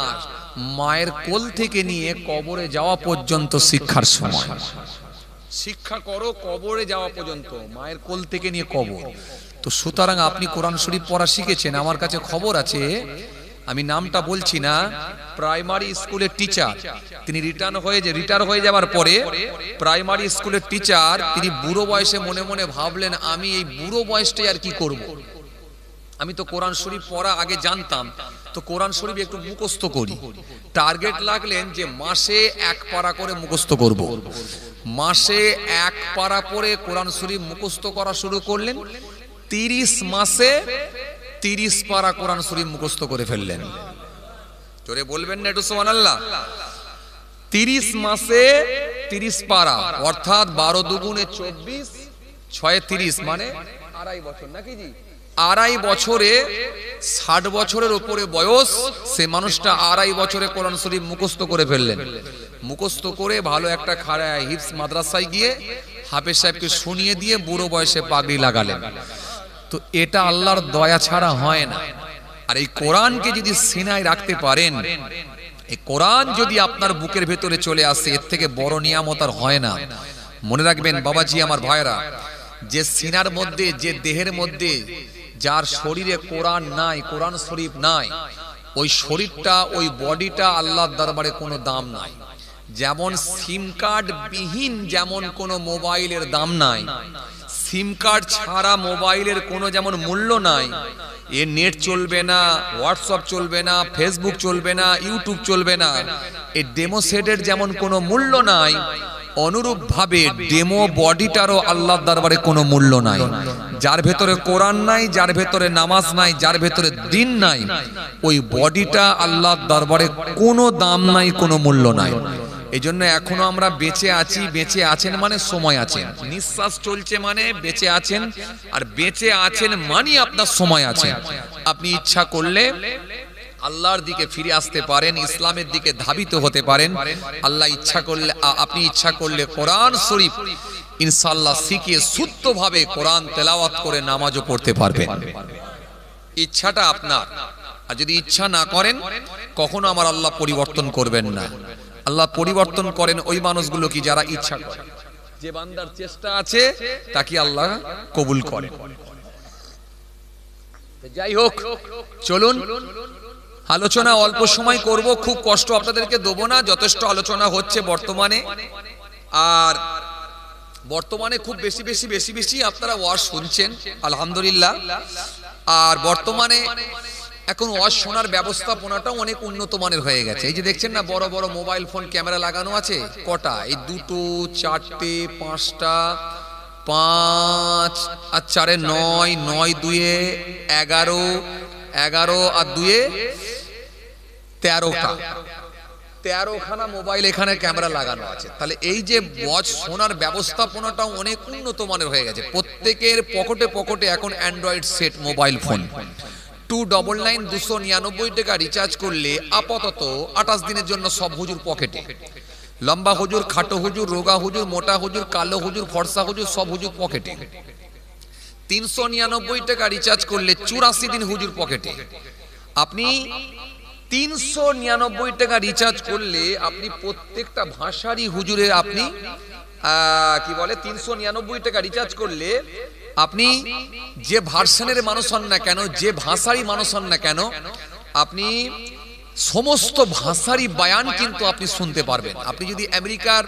মায়ের কোল থেকে নিয়ে কবরে যাওয়া পর্যন্ত শিক্ষার সময়। শিক্ষা করো কবরে যাওয়া পর্যন্ত, মায়ের কোল থেকে নিয়ে কবর। তো সুতরাং আপনি কোরআন শরীফ পড়া শিখেছেন। আমার কাছে খবর আছে, আমি নামটা বলছি না, প্রাইমারি স্কুলের টিচার, তিনি রিটায়ার হয়ে যাওয়ার পরে প্রাইমারি স্কুলের টিচার, তিনি বুড়ো বয়সে মনে মনে ভাবলেন, আমি এই বুড়ো বয়সটাই আর কি করব। আমি তো কোরআন শরীফ পড়া আগে জানতাম, তো কোরআন শরীফ একটু মুখস্থ করি। টার্গেট লাগলেন যে মাসে 1 পারা করে মুখস্থ করব। মাসে 1 পারা করে কোরআন শরীফ মুখস্থ করা শুরু করলেন। 30 মাসে 30 পারা কোরআন শরীফ মুখস্থ করে ফেললেন। জোরে বলবেন না একটু সুবহানাল্লাহ? 30 মাসে 30 পারা, অর্থাৎ 12 দুগুণে 24, 6 30, মানে 2.5 বছর, নাকি জি? 2.5 বছরে 60 বছরের উপরে বয়স, সে মানুষটা 2.5 বছরে কোরআন শরীফ মুখস্থ করে ফেললেন। মুখস্থ করে ভালো একটা হিফজ মাদ্রাসায় গিয়ে হাফেজ সাহেবকে শুনিয়ে দিয়ে বুড়ো বয়সে পাগড়ি লাগালেন। তো এটা আল্লাহর দয়া ছাড়া হয় না। আর এই কোরআনকে যদি সিনায় রাখতে পারেন, এই কোরআন যদি আপনার বুকের ভেতরে চলে আসে, এর থেকে বড় নিয়ামত আর হয় না। মনে রাখবেন বাবাজি, আমার ভাইরা, যে সিনার মধ্যে, যে দেহের মধ্যে, যার শরীরে কোরআন নাই, কোরআন শরীফ নাই, ওই শরীরটা, ওই বডিটা আল্লাহর দরবারে কোনো দাম নাই। যেমন সিম কার্ড বিহীন যেমন কোনো মোবাইলের দাম নাই, সিম কার্ড ছাড়া মোবাইলের কোনো যেমন মূল্য নাই, এ নেট চলবে না, হোয়াটসঅ্যাপ চলবে না, ফেসবুক চলবে না, ইউটিউব চলবে না, এই ডেমো সেটের যেমন কোনো মূল্য নাই, অনুরূপ ভাবে ডেমো বডিটারও আল্লাহর দরবারে কোনো মূল্য নাই। যার ভেতরে কোরআন নাই, যার ভেতরে নামাজ নাই, যার ভেতরে দ্বীন নাই, ওই বডিটা আল্লাহর দরবারে কোনো দাম নাই, কোনো মূল্য নাই। এই জন্য এখনো আমরা বেঁচে আছি, বেঁচে আছেন মানে সময় আছেন, নিঃশ্বাস চলছে মানে বেঁচে আছেন, আর বেঁচে আছেন মানে আপনার সময় আছে। আপনি ইচ্ছা করলে আল্লাহর দিকে ফিরে আসতে পারেন, ইসলামের দিকে ধাবিত হতে পারেন। আল্লাহ ইচ্ছা করলে, আপনি ইচ্ছা করলে কোরআন শরীফ ইনশাআল্লাহ শিখিয়ে শুদ্ধভাবে কোরআন তেলাওয়াত করে নামাজও পড়তে পারবেন। ইচ্ছাটা আপনার। আর যদি ইচ্ছা না করেন, কখনো আমার আল্লাহ পরিবর্তন করবেন না। আল্লাহ পরিবর্তন করেন ওই মানুষগুলো কি যারা ইচ্ছা করে। যে বান্দার চেষ্টা আছে তাকে আল্লাহ কবুল করেন। যাই হোক, চলুন আলোচনা অল্প সময় করব, খুব কষ্ট আপনাদেরকে দেবো না, যথেষ্ট আলোচনা হচ্ছে বর্তমানে। আর বর্তমানে খুব বেশি বেশি বেশি বেশি আপনারা ওয়াজ শুনছেন, আলহামদুলিল্লাহ। আর বর্তমানে এখন ওয়াজ শোনার ব্যবস্থাপনাটাও অনেক উন্নত মানের হয়ে গেছে। এই যে দেখছেন না, বড় বড় মোবাইল ফোন ক্যামেরা লাগানো আছে, কটা? এই 2, 4, 5টা, 5 আর 4 9, 9 2 11, 11 আর 2 13টা, 13খানা মোবাইল এখানে ক্যামেরা লাগানো আছে। তাহলে এই যে ওয়াজ শোনার ব্যবস্থাপনাটাও অনেক উন্নত মানের হয়ে গেছে। প্রত্যেকের পকেটে পকেটে এখন অ্যান্ড্রয়েড সেট মোবাইল ফোন। 299 299 টাকা রিচার্জ করলে আপাতত 28 দিনের জন্য সব হুজুর পকেটে। লম্বা হুজুর, খাটো হুজুর, রোগা হুজুর, মোটা হুজুর, কালো হুজুর, ফর্সা হুজুর, সব হুজুর পকেটে। 399 টাকা রিচার্জ করলে 84 দিন হুজুর পকেটে। আপনি 399 টাকা রিচার্জ করলে আপনি প্রত্যেকটা ভাষারই হুজুরের আপনি কি বলে 399 টাকা রিচার্জ করলে আপনি যে ভার্সনের মানুষ হন না কেন, যে ভাষারই মানুষ হন না কেন, আপনি সমস্ত ভাষারই বায়ান কিন্তু আপনি শুনতে পারবেন। আপনি যদি আমেরিকার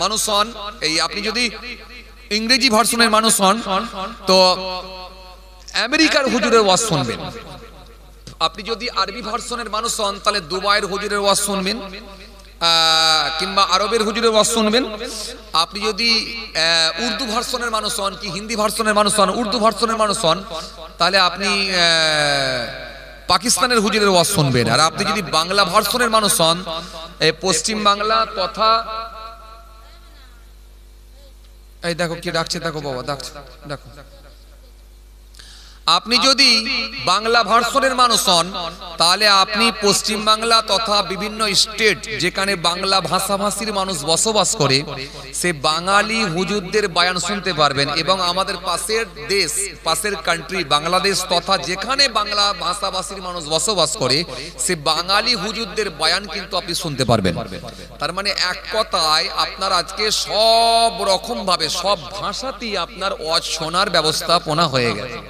মানুষ হন, এই আপনি যদি ইংরেজি ভার্সনের মানুষ হন, তো আমেরিকার হুজুরের ওয়াজ শুনবেন। আপনি যদি আরবি ভার্সনের মানুষ হন, তাহলে দুবাইয়ের হুজুরের ওয়াজ শুনবেন, কিংবা আরবের হুজুরের ওয়াজ শুনবেন। আপনি যদি উর্দু ভার্সনের মানুষ হন, কি হিন্দি ভার্সনের মানুষ হন, উর্দু ভার্সনের মানুষ হন, তাহলে আপনি পাকিস্তানের হুজুরের ওয়াজ শুনবেন। আর আপনি যদি বাংলা ভার্সনের মানুষ হন, পশ্চিম বাংলা তথা এই দেখো কি ডাকছে, দেখো বাবা ডাকছে, দেখো। আপনি যদি বাংলা ভার্সনের মানুষ হন, তাহলে আপনি পশ্চিম বাংলা তথা বিভিন্ন স্টেট যেখানে বাংলা ভাষাভাষীর মানুষ বসবাস করে, সে বাঙালি হুজুরদের বয়ান শুনতে পারবেন। এবং আমাদের পাশের দেশ, পাশের কান্ট্রি বাংলাদেশ তথা যেখানে বাংলা ভাষাভাষীর মানুষ বসবাস করে, সে বাঙালি হুজুরদের বয়ান কিন্তু আপনি শুনতে পারবেন। তার মানে এক কথায় আপনার আজকে সব রকম ভাবে সব ভাষাতেই আপনার ওয়াজ শোনার ব্যবস্থাপনা হয়ে গেছে।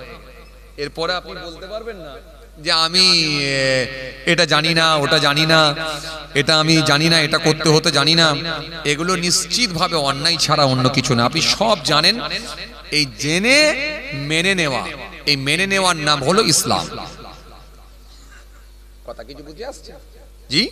এরপরে আপনি বলতে পারবেন না যে আমি এটা জানি না, ওটা জানি না, এটা আমি জানি না, এটা করতে হতে জানি না। এগুলো নিশ্চিতভাবে অন্যায় ছাড়া অন্য কিছু না। আপনি সব জানেন। এই জেনে মেনে নেওয়া, এই মেনে নেওয়ার নাম হলো ইসলাম। কথা কিছু বুঝে আসছে? জি,